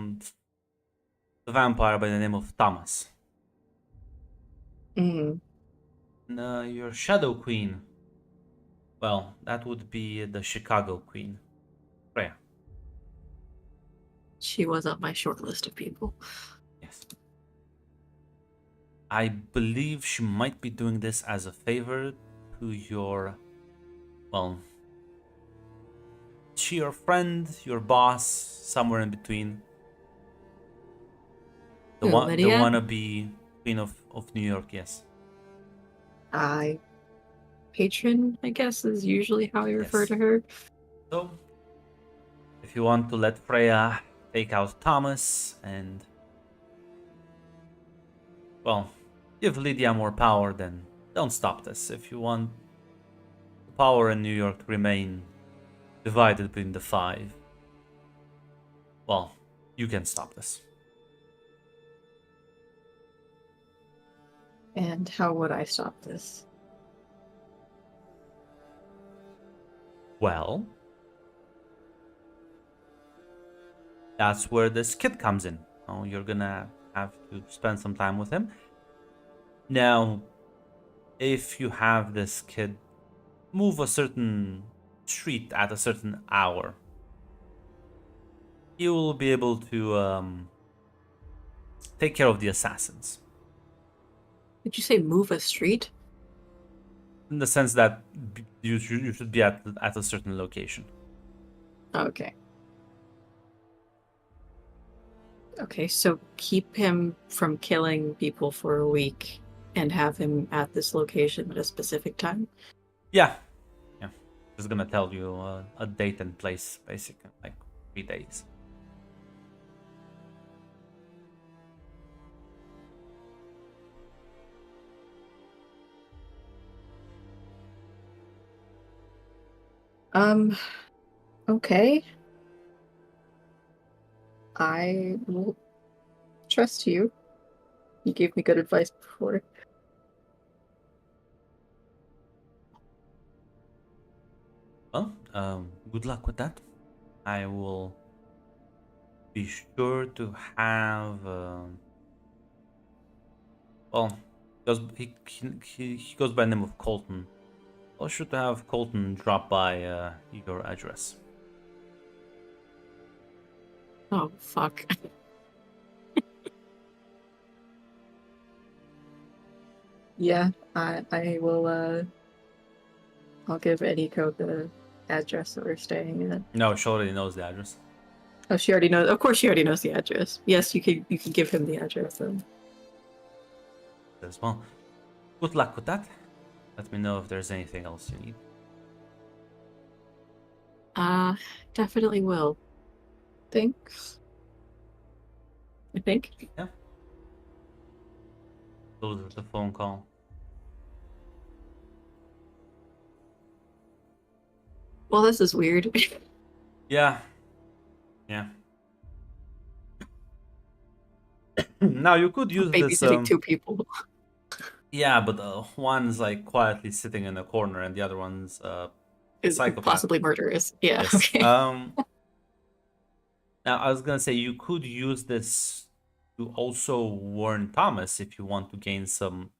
vampire by the name of Thomas. Mm. And, your shadow queen, well, that would be the Chicago queen, Freya. She was on my short list of people. Yes. I believe she might be doing this as a favor to your, well, she your friend, your boss, somewhere in between. The Who, one, the Lydia? wannabe queen of New York, yes. Patron, I guess, is usually how I refer Yes. to her. So, if you want to let Freya take out Thomas and, well, give Lydia more power, then don't stop this. If you want the power in New York to remain divided between the five, well, you can stop this. And how would I stop this? Well, that's where this kid comes in. Oh, you're gonna have to spend some time with him. Now, if you have this kid move a certain street at a certain hour, you will be able to take care of the assassins. Did you say move a street? In the sense that you should be at a certain location. Okay. Okay, so keep him from killing people for a week and have him at this location at a specific time. Yeah. Just gonna tell you a date and place, basically, like 3 days. Okay. I will trust you. You gave me good advice before. Well, good luck with that. I will be sure to have. Well, because he goes by the name of Colton. I'll sure to have Colton drop by your address. Oh, fuck. Yeah, I will, I'll give Eniko the address that we're staying at. No, she already knows the address. Oh, she already knows. Of course, she already knows the address. Yes, you can give him the address then. As well. Good luck with that. Let me know if there's anything else you need. Definitely will. Thanks. I think. Close the phone call. Well, this is weird. Yeah. Now you could use this. Babysitting two people. Yeah, but one's like quietly sitting in a corner, and the other one's Is psychopath. possibly murderous. Yeah. Yes. Okay. Now I was gonna say you could use this to also warn Thomas if you want to gain some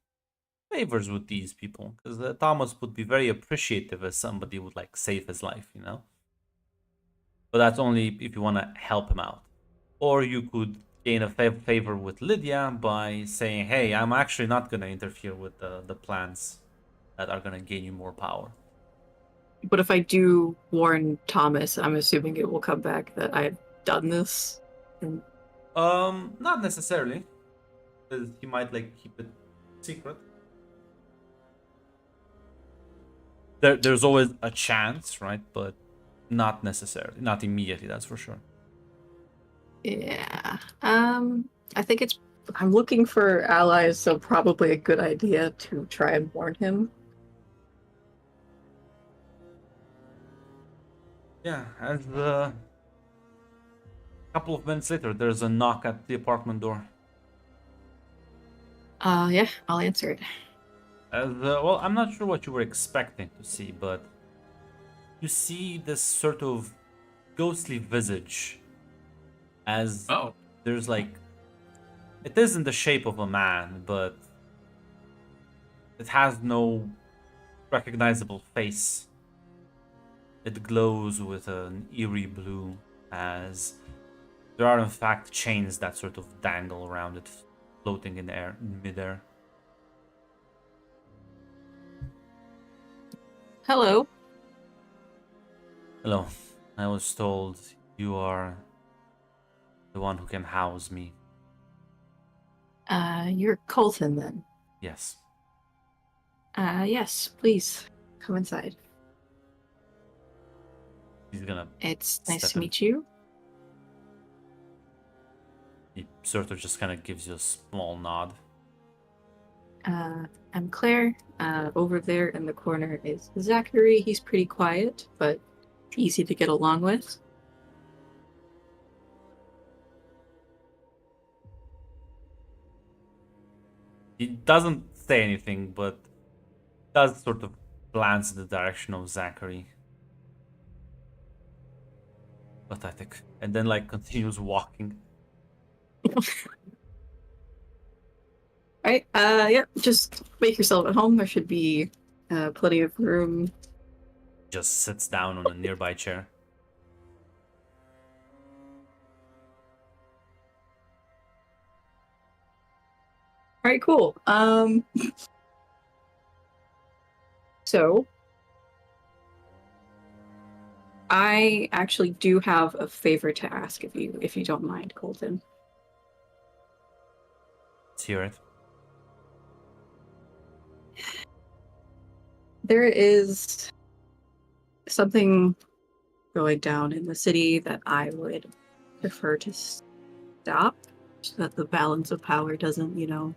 favors with these people, because Thomas would be very appreciative if somebody would like save his life, you know. But that's only if you want to help him out, or you could gain a favor with Lydia by saying, "Hey, I'm actually not gonna interfere with the plans that are gonna gain you more power." But if I do warn Thomas, I'm assuming it will come back that I've done this. And Not necessarily, because he might like keep it secret. There's always a chance, right? But not necessarily, not immediately. That's for sure. yeah. I think I'm looking for allies, so probably a good idea to try and warn him. Yeah, as a couple of minutes later, there's a knock at the apartment door. Yeah, I'll answer it. As well, I'm not sure what you were expecting to see, but you see this sort of ghostly visage as Oh, there's like it is in the shape of a man, but it has no recognizable face. It glows with an eerie blue as there are in fact chains that sort of dangle around it, floating in air in midair. Hello. Hello. I was told you are the one who can house me. You're Colton then. Yes. Yes, please come inside. He's gonna It's nice Step to in. meet you. he sort of just kinda gives you a small nod. I'm Claire. Over there in the corner is Zachary. He's pretty quiet, but easy to get along with. He doesn't say anything, but does sort of glance in the direction of Zachary. Pathetic. And then like continues walking. Alright, yep, just make yourself at home. There should be plenty of room. Just sits down on a nearby chair. Alright, cool. So I actually do have a favor to ask of you, if you don't mind, Colton. Let's hear it. There is something going down in the city that I would prefer to stop so that the balance of power doesn't,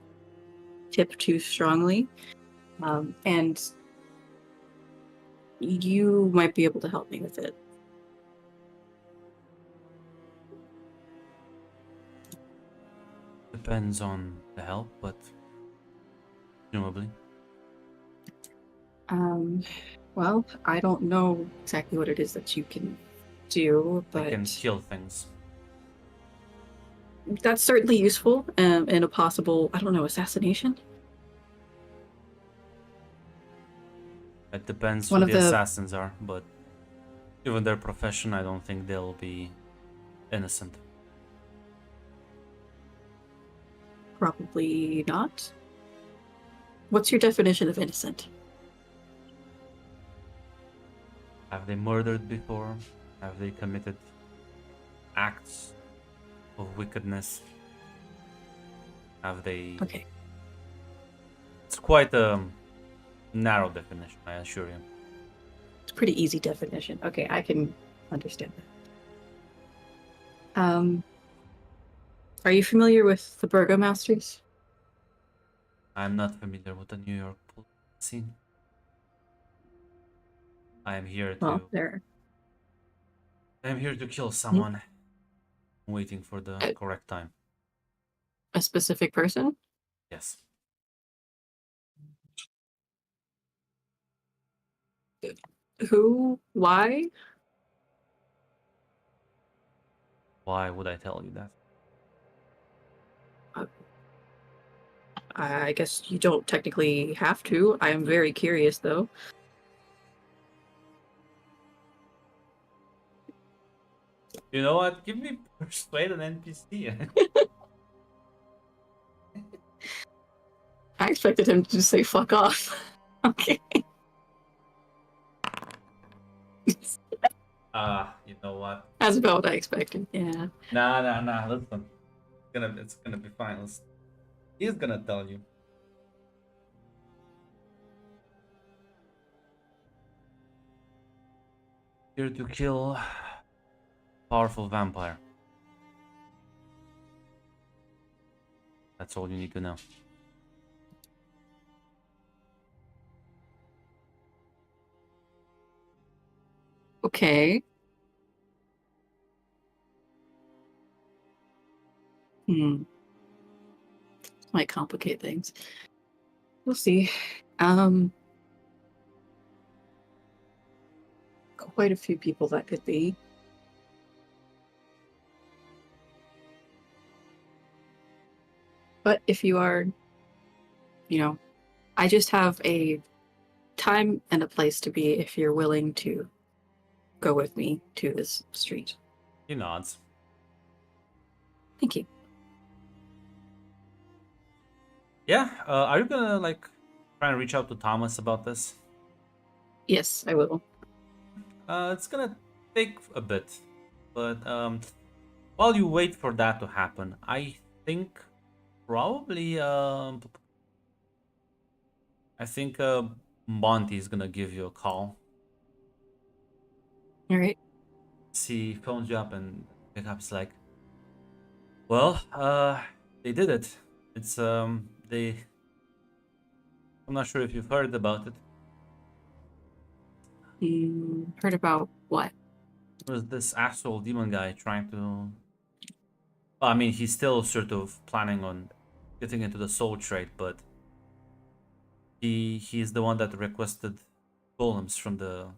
tip too strongly. And you might be able to help me with it. Depends on the help, but presumably. Well, I don't know exactly what it is that you can do, I but can kill things. that's certainly useful in a possible, I don't know, assassination. It depends One who of the the- assassins are, but given their profession, I don't think they'll be innocent. Probably not. What's your definition of innocent? Have they murdered before? Have they committed acts of wickedness? Have they... Okay. It's quite a narrow definition, I assure you. It's a pretty easy definition. Okay, I can understand that. Are you familiar with the Burgomasters? I'm not familiar with the New York police scene. I am here Well, to... they're I'm here to kill someone. I'm waiting for the Uh, correct time. a specific person. Yes. Who? Why? Why would I tell you that? I guess you don't technically have to. I am very curious, though. You know what? Give me persuade an NPC. I expected him to just say "fuck off." Okay. You know what? That's about what I expected. Yeah. Nah. Listen, it's gonna be fine. He's gonna tell you. Here to kill powerful vampire. That's all you need to know. Okay. Might complicate things. We'll see. Quite a few people that could be. But if you are, I just have a time and a place to be if you're willing to go with me to this street. He nods. Thank you. Yeah, are you gonna like try and reach out to Thomas about this? Yes, I will. It's gonna take a bit, but while you wait for that to happen, I think probably I think Monty is gonna give you a call. All right. He phones you up and pick up. It's like, well, they did it. It's they. I'm not sure if you've heard about it. Heard about what? There was this asshole demon guy trying to. Well, I mean, he's still sort of planning on getting into the soul trade, but he's the one that requested golems from the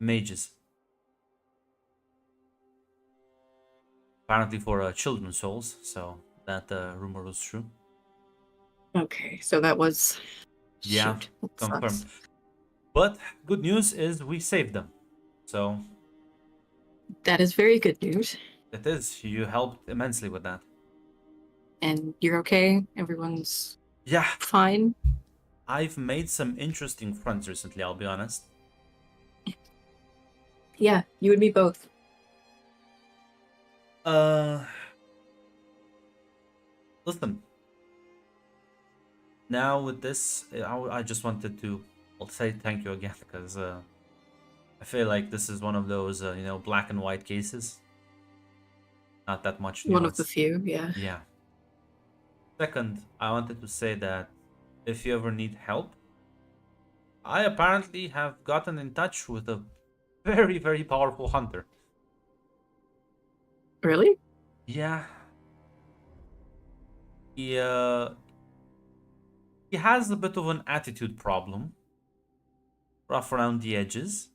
mages. Apparently for children's souls, so that rumor was true. Okay, so that was. Yeah, Shoot, that confirmed. sucks. But good news is we saved them. So That is very good news. it is. You helped immensely with that. And you're okay? Everyone's Yeah, fine? I've made some interesting friends recently, I'll be honest. Yeah, you and me both. Listen. Now with this, I just wanted to, I'll say thank you again because I feel like this is one of those, black and white cases. Not that much nuance. One of the few, yeah. Yeah. Second, I wanted to say that if you ever need help, I apparently have gotten in touch with a very, very powerful hunter. Really? Yeah. He has a bit of an attitude problem. Rough around the edges.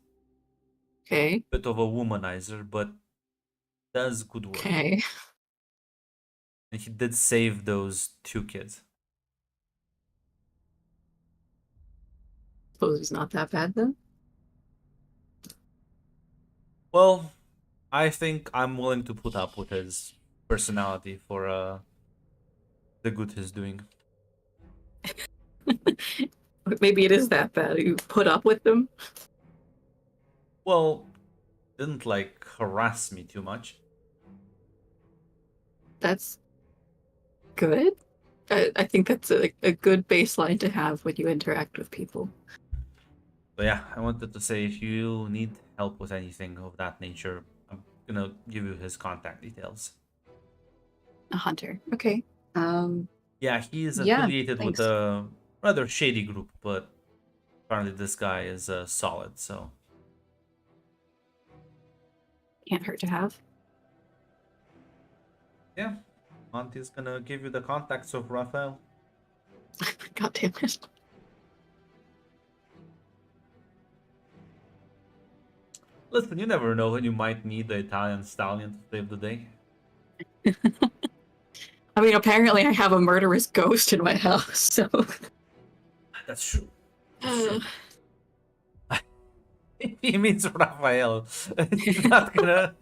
Okay. Bit of a womanizer, but does good work. Okay. And he did save those 2 kids. Suppose he's not that bad then. Well, I think I'm willing to put up with his personality for the good he's doing. Maybe it is that bad. You put up with them? Well, didn't like harass me too much. That's good. I think that's a good baseline to have when you interact with people. But yeah, I wanted to say if you need help with anything of that nature, I'm gonna give you his contact details. A hunter. Okay. Yeah, he is Yeah, affiliated with thanks. a rather shady group, but apparently this guy is solid, so Can't hurt to have. yeah. Monty's gonna give you the contacts of Raphael. God damn it. Listen, you never know when you might need the Italian stallion to save the day. I mean, apparently I have a murderous ghost in my house, so. That's true. He means Raphael. He's not gonna.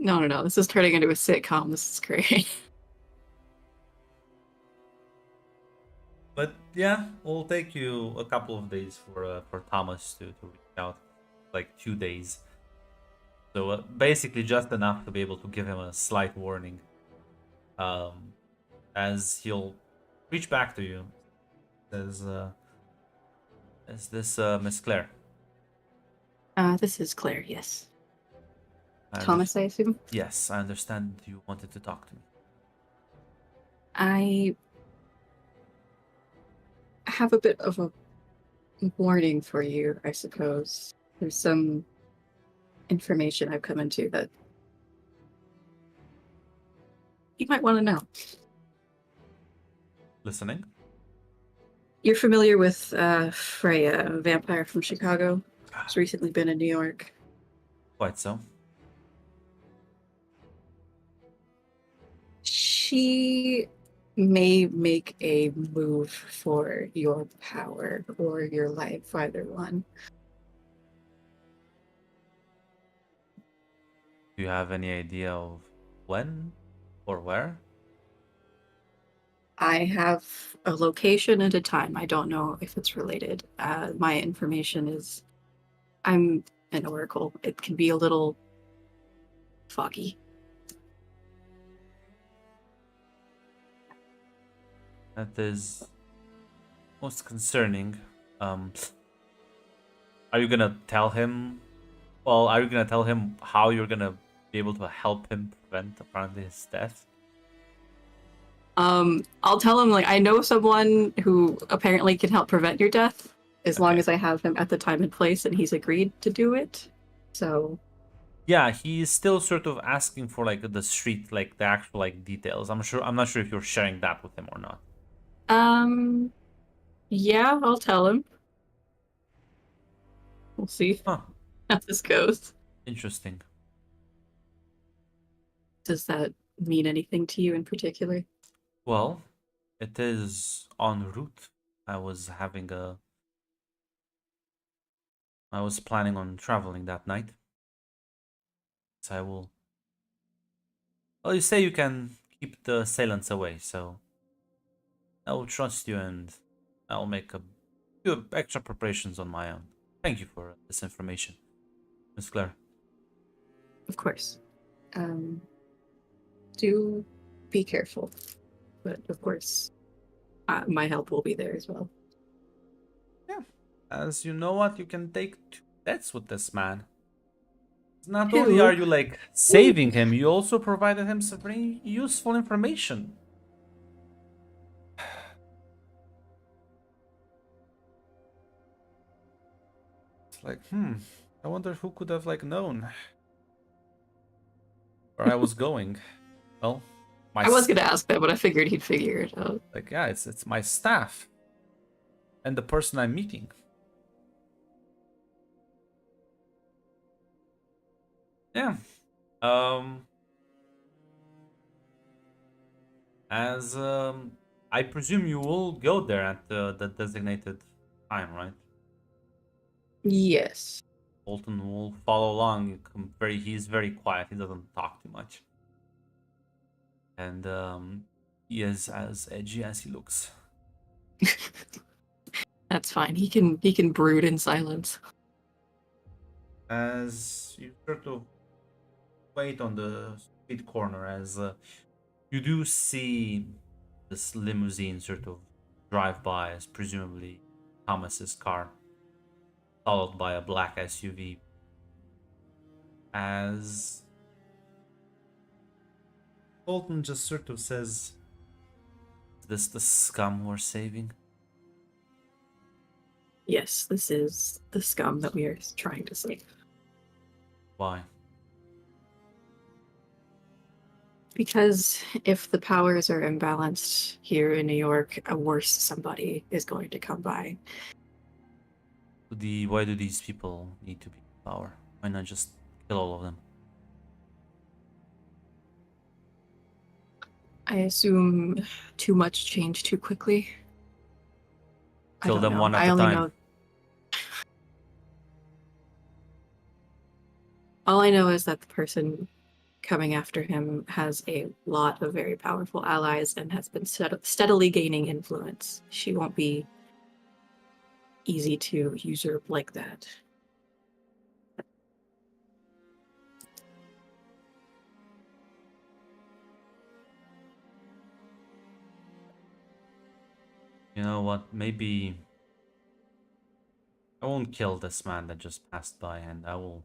No. This is turning into a sitcom. This is great. But yeah, it'll take you a couple of days for Thomas to reach out, like 2 days. So basically, just enough to be able to give him a slight warning. As he'll reach back to you, says, "Is this Miss Claire?" This is Claire, yes. I Thomas, I assume? Yes, I understand you wanted to talk to me. I have a bit of a warning for you, I suppose. There's some information I've come into that you might want to know. Listening? You're familiar with Freya, a vampire from Chicago? She's recently been in New York. Quite so. She may make a move for your power or your life, either one. Do you have any idea of when or where? I have a location and a time. I don't know if it's related. My information is. I'm an oracle. It can be a little foggy. That is most concerning. Are you gonna tell him? Well, are you gonna tell him how you're gonna be able to help him prevent apparently his death? I'll tell him, like, I know someone who apparently can help prevent your death as long Okay. as I have him at the time and place and he's agreed to do it. So, Yeah, he's still sort of asking for like the street, like the actual like details. I'm not sure if you're sharing that with him or not. yeah, I'll tell him. We'll see Huh. how this goes. Interesting. Does that mean anything to you in particular? Well, it is en route. I was having a I was planning on traveling that night. So I will. Well, you say you can keep the assailants away, so I will trust you and I'll make a few extra preparations on my own. Thank you for this information, Miss Claire. Of course. Do be careful. But of course, my help will be there as well. Yeah. As you know what, you can take 2 bets with this man. Not Two? only are you like saving him, you also provided him some very useful information. It's like, I wonder who could have like known where I was going. Well, my I was gonna ask that, but I figured he'd figure it out. like yeah, it's my staff and the person I'm meeting. Yeah. As I presume you will go there at the designated time, right? Yes. Bolton will follow along. He's very quiet. He doesn't talk too much, and he is as edgy as he looks. That's fine. He can brood in silence. As you sort of wait on the street corner, as you do see this limousine sort of drive by, as presumably Thomas's car, followed by a black SUV. As Bolton just sort of says, "Is this the scum we're saving?" Yes, this is the scum that we are trying to save. Why? Because if the powers are imbalanced here in New York, a worse somebody is going to come by. Why do these people need to be in power? Why not just kill all of them? I assume too much change too quickly. I Kill don't them know. one at I a only time. know. All I know is that the person coming after him has a lot of very powerful allies and has been steadily gaining influence. She won't be easy to usurp like that. You know what? Maybe I won't kill this man that just passed by, and I will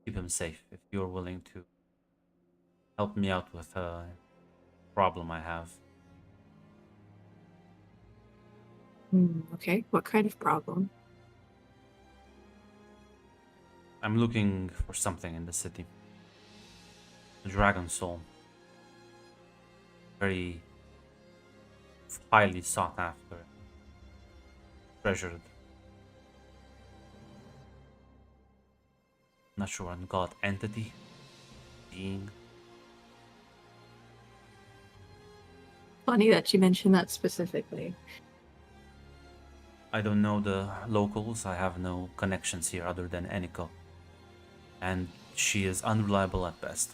keep him safe if you're willing to help me out with a problem I have. Okay, what kind of problem? I'm looking for something in the city. The Dragon Soul. Very highly sought after. Treasured. Not sure on God. Entity? Being? funny that you mentioned that specifically. I don't know the locals. I have no connections here other than Eniko. And she is unreliable at best.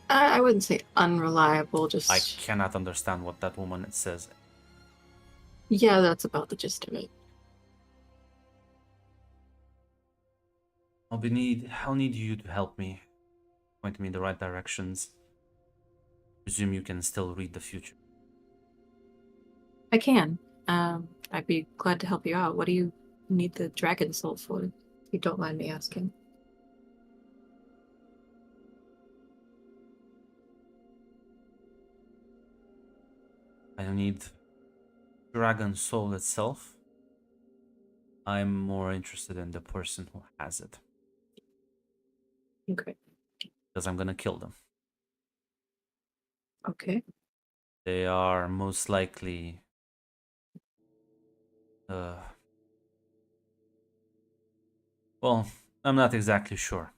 I wouldn't say unreliable, just I cannot understand what that woman says. yeah, that's about the gist of it. I'll need you to help me. Point me in the right directions. Presume you can still read the future. I can. I'd be glad to help you out. What do you need the dragon soul for? If you don't mind me asking. I don't need dragon soul itself. I'm more interested in the person who has it. Okay. Because I'm gonna kill them. Okay. They are most likely well, I'm not exactly sure.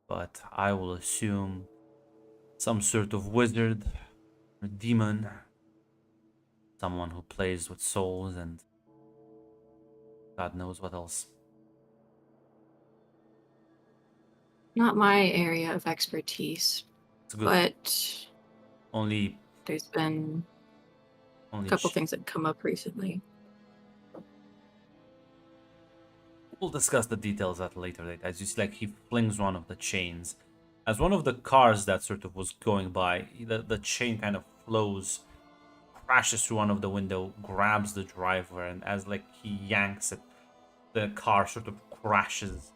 But I will assume some sort of wizard or demon. Someone who plays with souls and God knows what else. Not my area of expertise, It's good. but Only there's been a couple things that come up recently. We'll discuss the details at a later date. As you see, like he flings one of the chains. As one of the cars that sort of was going by, the chain kind of flows, crashes through one of the window, grabs the driver, and as like he yanks it, the car sort of crashes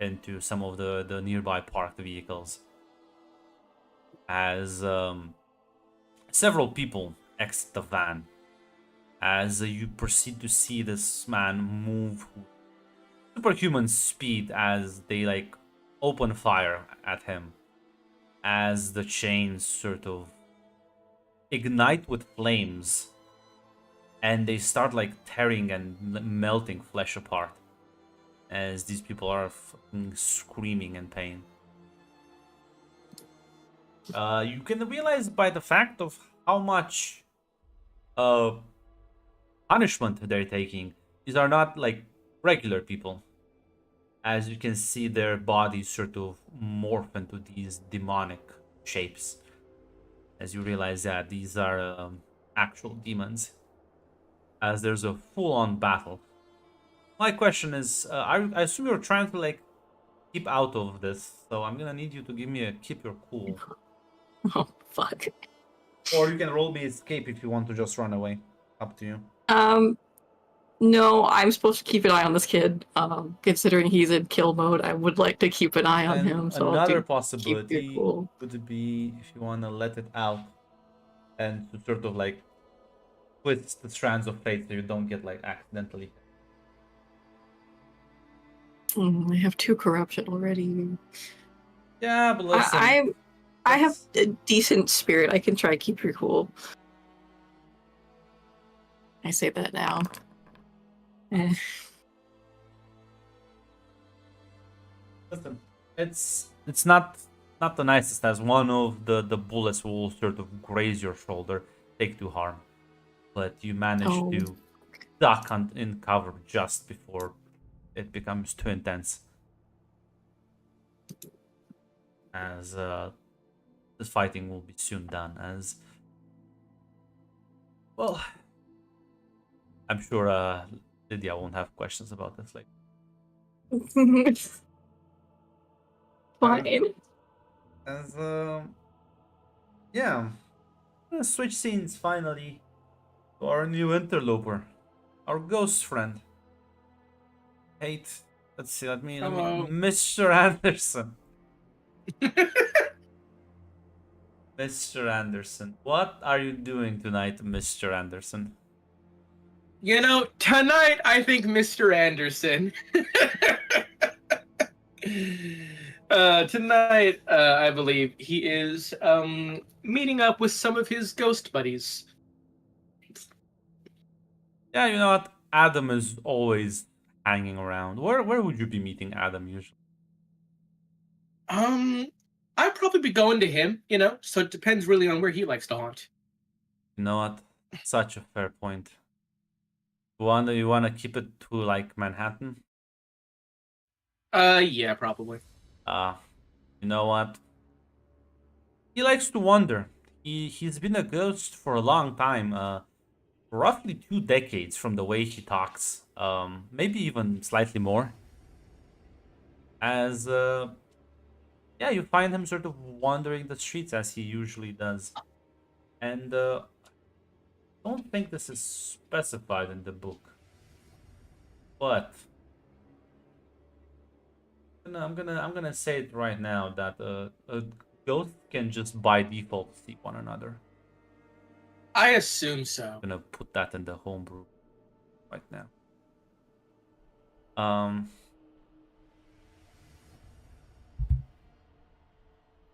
into some of the nearby parked vehicles. As several people exit the van, as you proceed to see this man move superhuman speed as they like open fire at him, as the chains sort of ignite with flames and they start like tearing and melting flesh apart as these people are screaming in pain. You can realize by the fact of how much punishment they're taking, these are not like regular people. As you can see, their bodies sort of morph into these demonic shapes. As you realize that these are actual demons. As there's a full-on battle. My question is, I assume you're trying to like keep out of this, so I'm gonna need you to give me a keep your cool. Oh, fuck. Or you can roll me escape if you want to just run away. Up to you. No, I'm supposed to keep an eye on this kid. Considering he's in kill mode, I would like to keep an eye on And him. So I'll another do possibility keep your cool. would be if you want to let it out and to sort of like twist the strands of fate so you don't get like accidentally. I have 2 corruption already. Yeah, but listen. I have a decent spirit. I can try to keep your cool. I say that now. Listen, it's not the nicest as one of the bullets will sort of graze your shoulder, take 2 harm, but you manage to duck in cover just before it becomes too intense. As this fighting will be soon done. As well, I'm sure Lydia won't have questions about this. Like, Fine. as yeah, let's switch scenes finally to our new interloper, our ghost friend. Let's see. Let me, Mr. Anderson. Mr. Anderson, what are you doing tonight, Mr. Anderson? You know, tonight I think Mr. Anderson. Tonight, I believe he is meeting up with some of his ghost buddies. Yeah, you know what? Adam is always hanging around. Where would you be meeting Adam usually? I'd probably be going to him, you know. So it depends really on where he likes to haunt. You know what? Such a fair point. You wanna keep it to like Manhattan? Yeah, probably. You know what? He likes to wander. He's been a ghost for a long time. Roughly 2 decades from the way he talks. Maybe even slightly more. As yeah, you find him sort of wandering the streets as he usually does. And don't think this is specified in the book. But I'm gonna say it right now that a ghost can just by default see one another. I assume so. I'm gonna put that in the homebrew right now.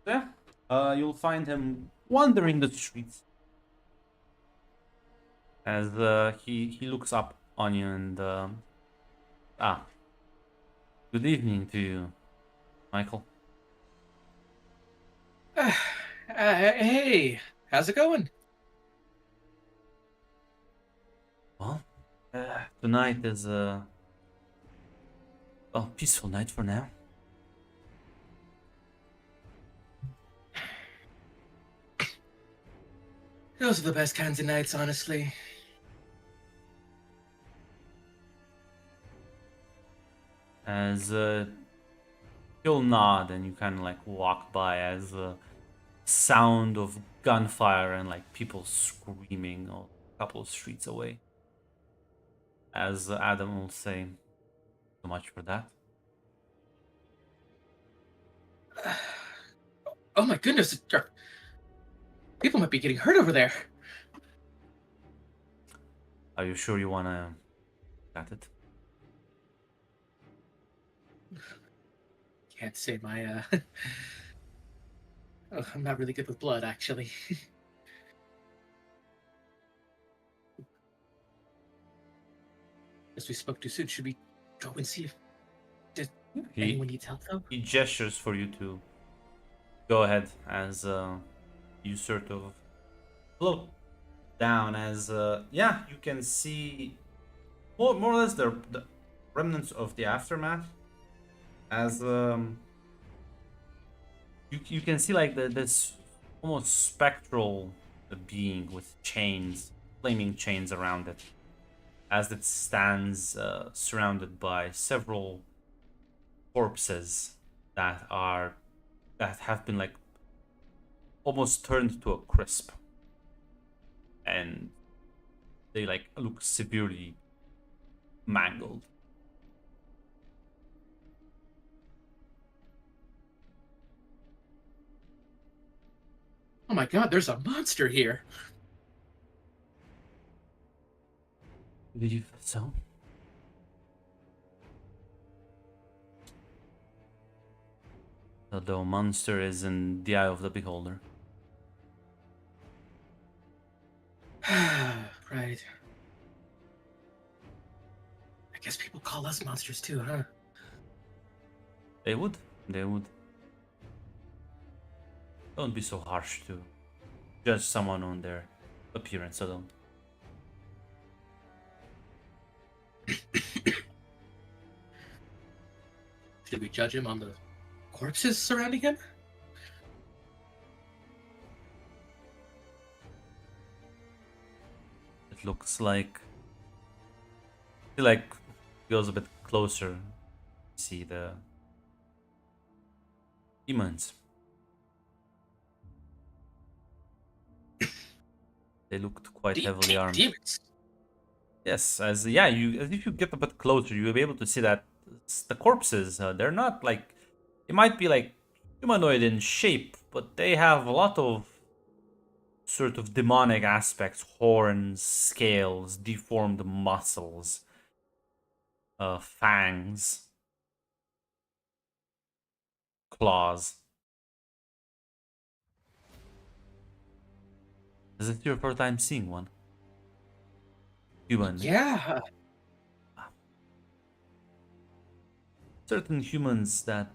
Yeah. You'll find him wandering the streets as he looks up on you and good evening to you, Michael. Hey, how's it going? Well, tonight is a peaceful night for now. Those are the best kinds of nights, honestly. As you'll nod and you kind of like walk by as sound of gunfire and like people screaming a couple of streets away. As Adam will say, so much for that. Oh my goodness, people might be getting hurt over there. Are you sure you wanna got it? Can't say my oh, I'm not really good with blood, actually. As we spoke too soon, should we go and see if anyone needs help, though? He gestures for you to go ahead as you sort of float down as yeah, you can see more or less the remnants of the aftermath as you can see like this almost spectral being with chains, flaming chains around it, as it stands surrounded by several corpses that have been like almost turned to a crisp, and they like look severely mangled. Oh my god, there's a monster here. Believe so? Although monster is in the eye of the beholder. Right. I guess people call us monsters too, huh? They would. They would. Don't be so harsh to judge someone on their appearance alone. Should we judge him on the corpses surrounding him? It looks like he like goes a bit closer. See the demons. They looked quite heavily armed. Demons. Yes, as if you get a bit closer, you'll be able to see that the corpses. They're not like, it might be like humanoid in shape, but they have a lot of sort of demonic aspects: horns, scales, deformed muscles, fangs, claws. Is it your first time seeing one? Human. Yeah. Certain humans that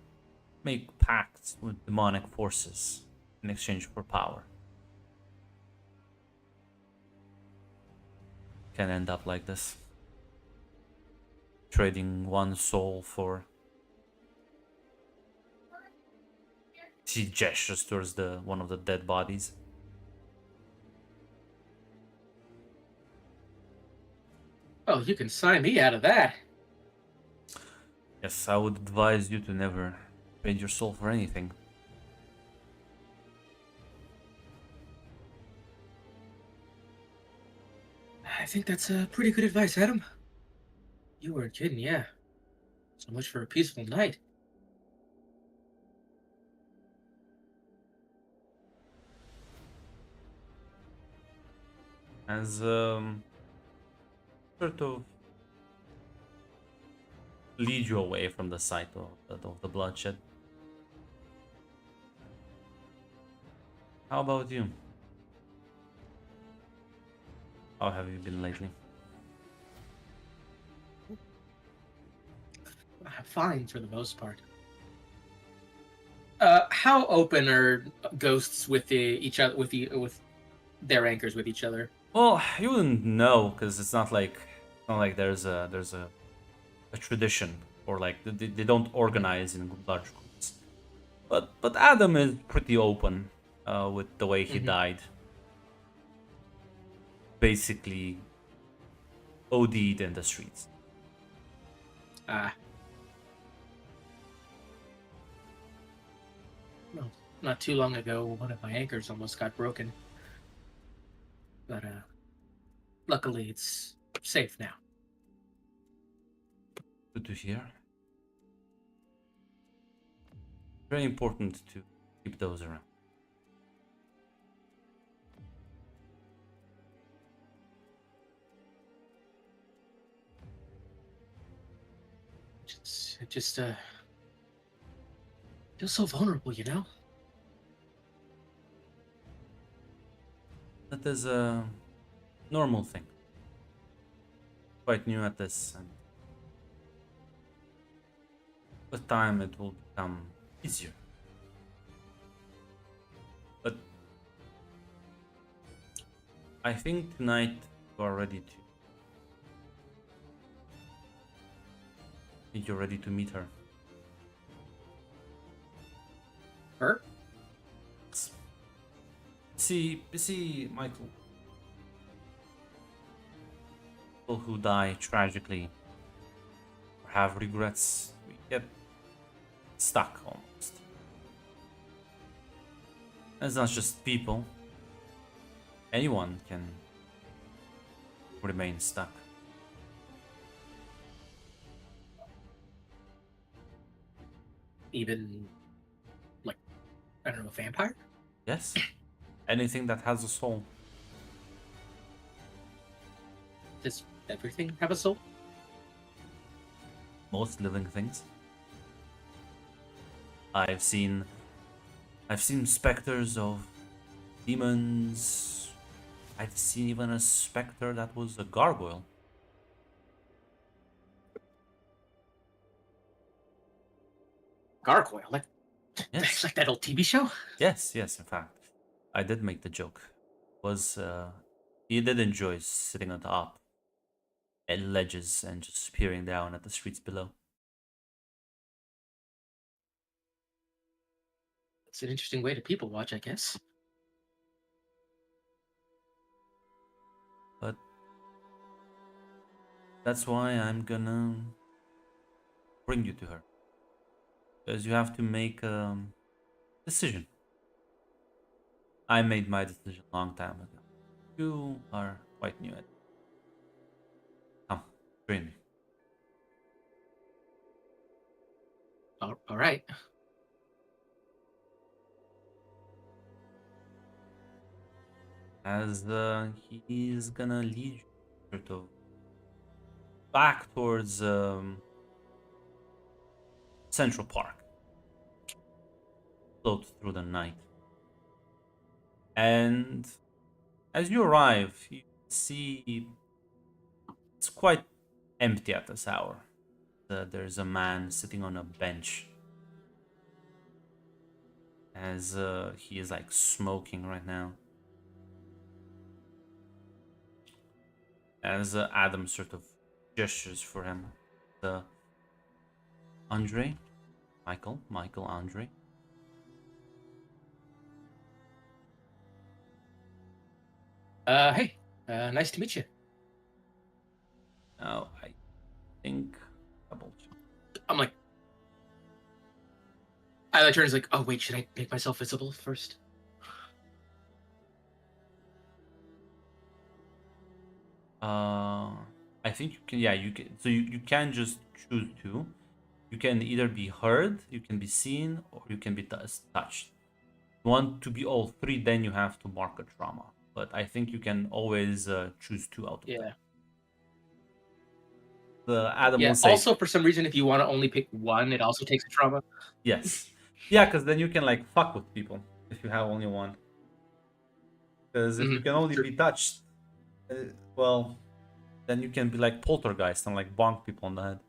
make pacts with demonic forces in exchange for power. Can end up like this. Trading one soul for... She gestures towards one of the dead bodies. Oh, you can sign me out of that. Yes, I would advise you to never trade your soul for anything. I think that's pretty good advice, Adam. You weren't kidding, yeah. So much for a peaceful night. As sort of lead you away from the site of the bloodshed. How about you? How have you been lately? Fine for the most part. How open are ghosts with each other, with their anchors with each other? Well, you wouldn't know because it's not like there's a tradition, or like they don't organize in large groups. But Adam is pretty open with the way he died. Basically, OD'd in the streets. Well, not too long ago, one of my anchors almost got broken. But luckily it's safe now. Good to hear. Very important to keep those around. Just feel so vulnerable, you know? That is a normal thing. Quite new at this, and with time it will become easier. But I think tonight you are ready to. I think you're ready to meet her. Her? See, Michael. People who die tragically or have regrets, we get stuck almost. It's not just people. Anyone can remain stuck. Even, like, I don't know, a vampire? Yes. Anything that has a soul. Does everything have a soul? Most living things. I've seen specters of demons. I've seen even a specter that was a gargoyle. Gargoyle, like, Yes. like that old TV show? Yes, in fact. I did make the joke. Was he did enjoy sitting on top at ledges and just peering down at the streets below. It's an interesting way to people watch, I guess. But that's why I'm gonna bring you to her. Because you have to make a decision. I made my decision a long time ago. You are quite new at it. Come, join me. All right. As he's gonna lead you sort of back towards Central Park. Float through the night. And as you arrive, you see it's quite empty at this hour. There's a man sitting on a bench as he is like smoking right now. As Adam sort of gestures for him. Andre, Michael, Andre. Hey, nice to meet you. Now I think double check. I'm like, I like turns like, oh wait, should I make myself visible first? I think you can. Yeah, you can. So you can just choose two. You can either be heard, you can be seen, or you can be touched. If you want to be all three, then you have to mark a trauma. But I think you can always choose two out of them. Yeah. The Adam Yeah. will say Also, for some reason, if you want to only pick one, it also takes a trauma. yes. Yeah, because then you can like fuck with people if you have only one. Because if you Mhm, can only true. be touched, well, then you can be like poltergeist and like bonk people on the head.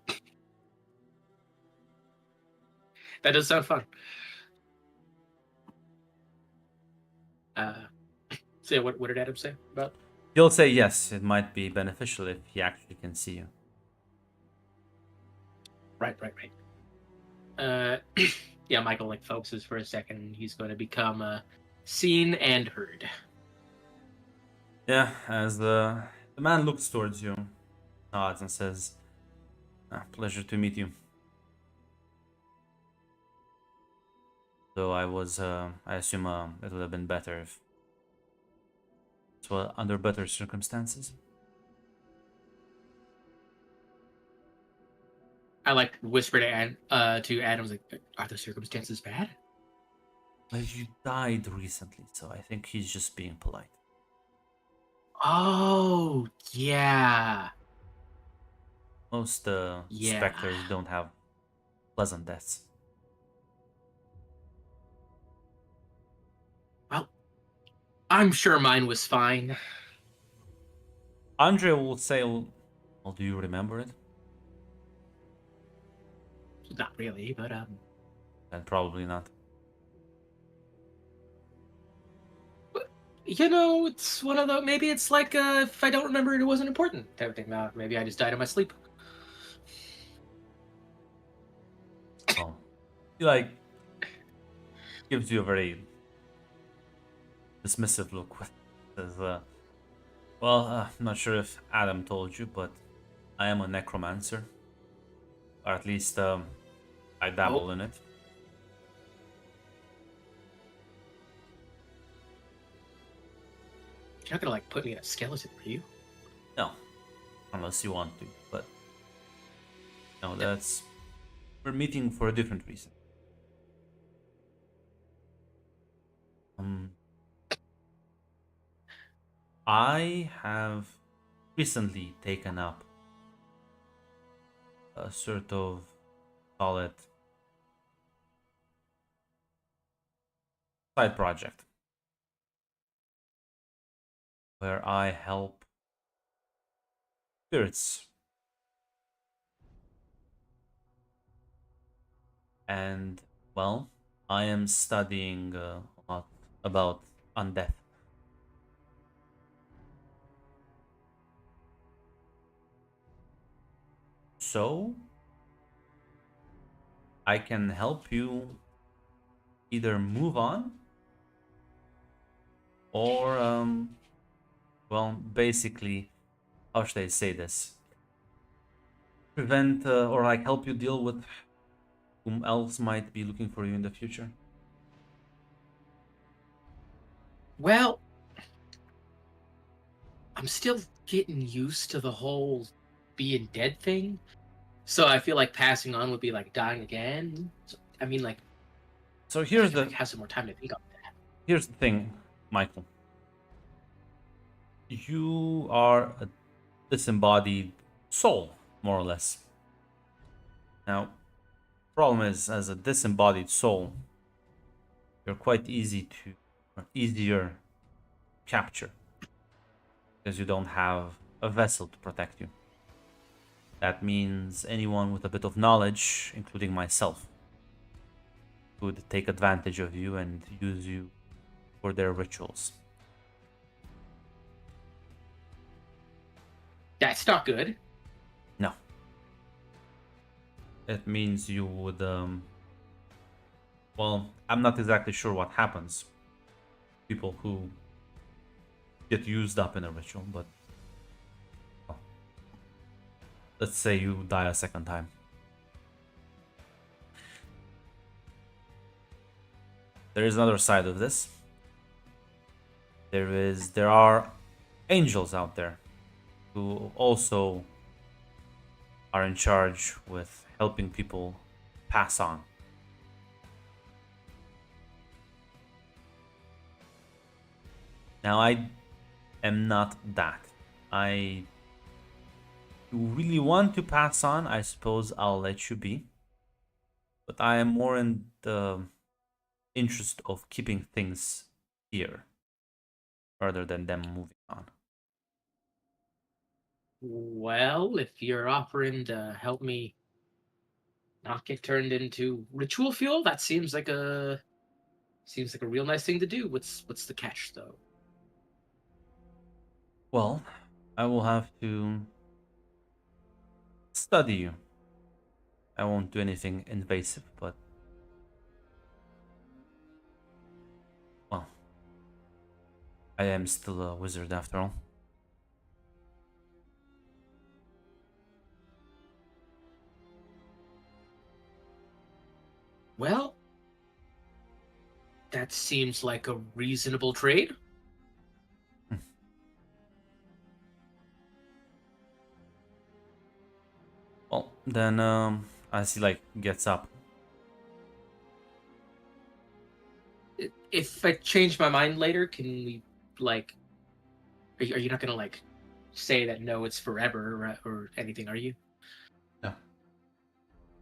That does sound fun. So yeah, what did Adam say about? He'll say yes, it might be beneficial if he actually can see you. Right. Yeah, Michael like focuses for a second. He's going to become seen and heard. Yeah, as the man looks towards you, nods and says, pleasure to meet you. Though I assume it would have been better if it was under better circumstances. I like whisper to Adam's like, are the circumstances bad? Well, you died recently, so I think he's just being polite. Oh yeah. Most Yeah. specters don't have pleasant deaths. Well, I'm sure mine was fine. Andre will say, well, do you remember it? Not really, but Then probably not. you know, it's one of the maybe it's like if I don't remember it, it wasn't important type of thing. Maybe I just died in my sleep. Oh, he like gives you a very dismissive look. Says, well, I'm not sure if Adam told you, but I am a necromancer, or at least I dabble in it. You're not gonna like put me in a skeleton, are you? No, unless you want to, but no, that's we're meeting for a different reason. I have recently taken up a sort of, call it, side project where I help spirits and, well, I am studying a lot about undeath. So I can help you either move on or well, basically, how should I say this, prevent or like help you deal with whom else might be looking for you in the future. Well, I'm still getting used to the whole being dead thing. So I feel like passing on would be like dying again. So, I mean, like, So here's I the have some more time to think on that. here's the thing, Michael. You are a disembodied soul, more or less. Now, problem is, as a disembodied soul, you're quite easier to capture because you don't have a vessel to protect you. That means anyone with a bit of knowledge, including myself, could take advantage of you and use you for their rituals. That's not good. No. It means you would, well, I'm not exactly sure what happens. People who get used up in a ritual, but well, let's say you die a second time. There is another side of this. There are angels out there who also are in charge with helping people pass on. Now, I am not that. If you really want to pass on, I suppose I'll let you be. But I am more in the interest of keeping things here rather than them moving on. Well, if you're offering to help me not get turned into ritual fuel, that seems like a real nice thing to do. What's the catch though? Well, I will have to study you. I won't do anything invasive, but well, I am still a wizard after all. Well, that seems like a reasonable trade. Well, then, as he like gets up, If I change my mind later, can we like? Are you not gonna like say that no, it's forever or anything? Are you? no,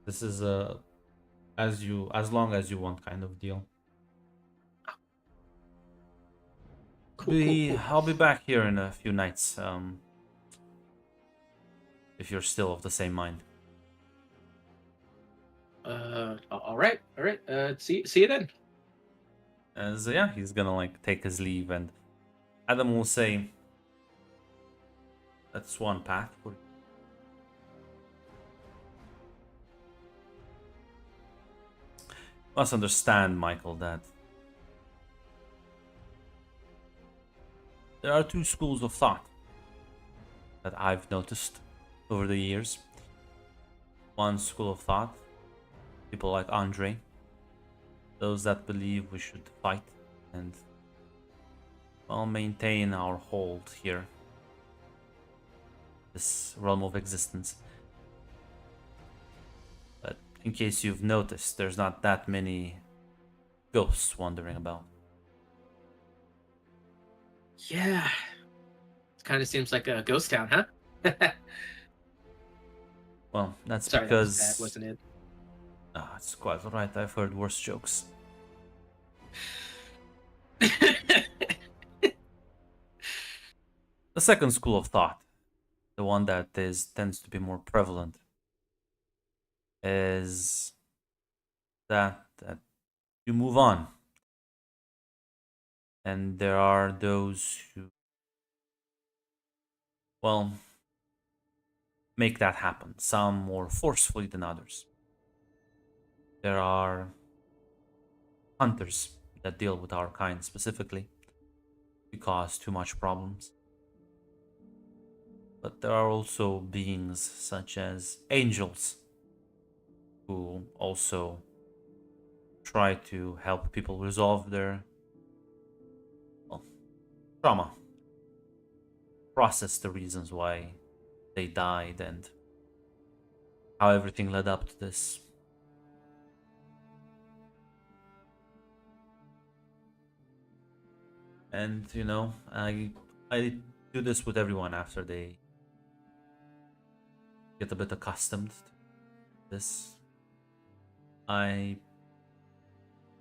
this is as long as you want kind of deal. Cool. I'll be back here in a few nights. If you're still of the same mind. All right. See you then. As yeah, he's gonna like take his leave, and Adam will say, "That's one path for you." You must understand, Michael, that there are two schools of thought that I've noticed over the years. One school of thought, people like Andre, those that believe we should fight and, well, maintain our hold here, this realm of existence. But in case you've noticed, there's not that many ghosts wandering about. Yeah. It kind of seems like a ghost town, huh? Well, that's Sorry, because that was bad, wasn't it? Ah, it's quite alright. I've heard worse jokes. The second school of thought, the one that tends to be more prevalent, is that you move on, and there are those who, well, make that happen. Some more forcefully than others. There are hunters that deal with our kind specifically. We cause too much problems. But there are also beings such as angels who also try to help people resolve their, well, trauma, process the reasons why they died and how everything led up to this. And you know, I do this with everyone after they get a bit accustomed to this. I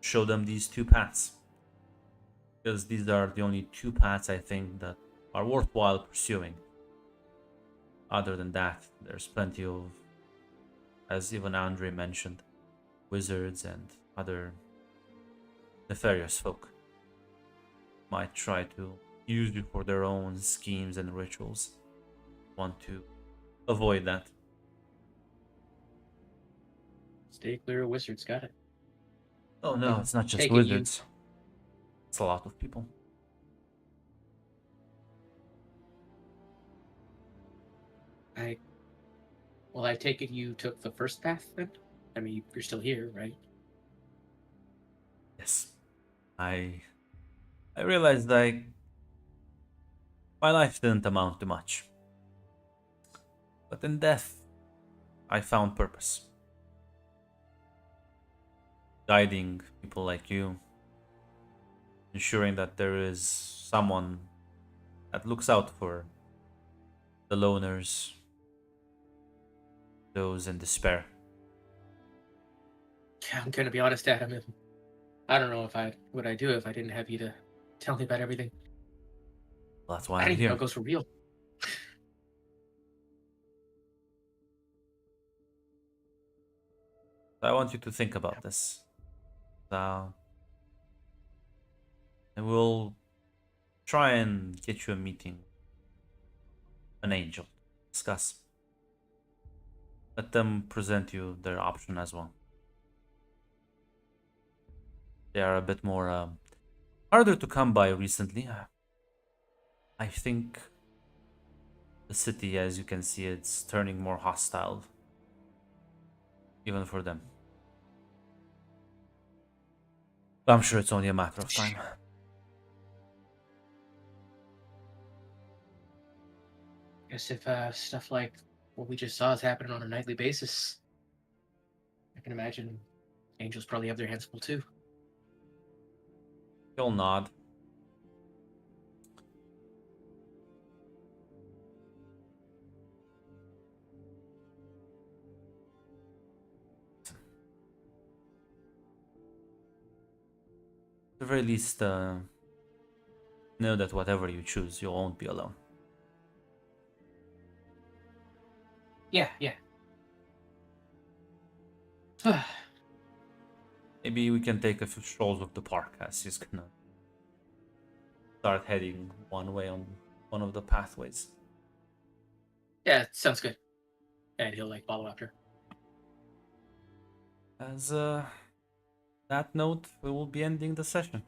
show them these two paths because these are the only two paths I think that are worthwhile pursuing. Other than that, there's plenty of, as even Andre mentioned, wizards and other nefarious folk might try to use you for their own schemes and rituals. Want to avoid that. Stay clear of wizards. Got it. Oh no, it's not just Take it you- wizards. It's a lot of people. Well, I take it you took the first path then? I mean, you're still here, right? Yes. I realized my life didn't amount to much. But in death, I found purpose. Guiding people like you, ensuring that there is someone that looks out for the loners, those in despair. Yeah, I'm gonna be honest, Adam. I don't know what I'd do if I didn't have you to tell me about everything. Well, that's why I I'm didn't even know here. ghosts were real. I want you to think about this. And we'll try and get you a meeting. An angel. Discuss. Let them present you their option as well. They are a bit more harder to come by recently. I think the city, as you can see, it's turning more hostile. Even for them. But I'm sure it's only a matter of time. Guess if stuff like what we just saw is happening on a nightly basis, I can imagine angels probably have their hands full too. He'll nod. At the very least, know that whatever you choose, you won't be alone. Yeah. Maybe we can take a few strolls of the park as he's gonna start heading one way on one of the pathways. Yeah, sounds good. And he'll like follow after. As that note, we will be ending the session.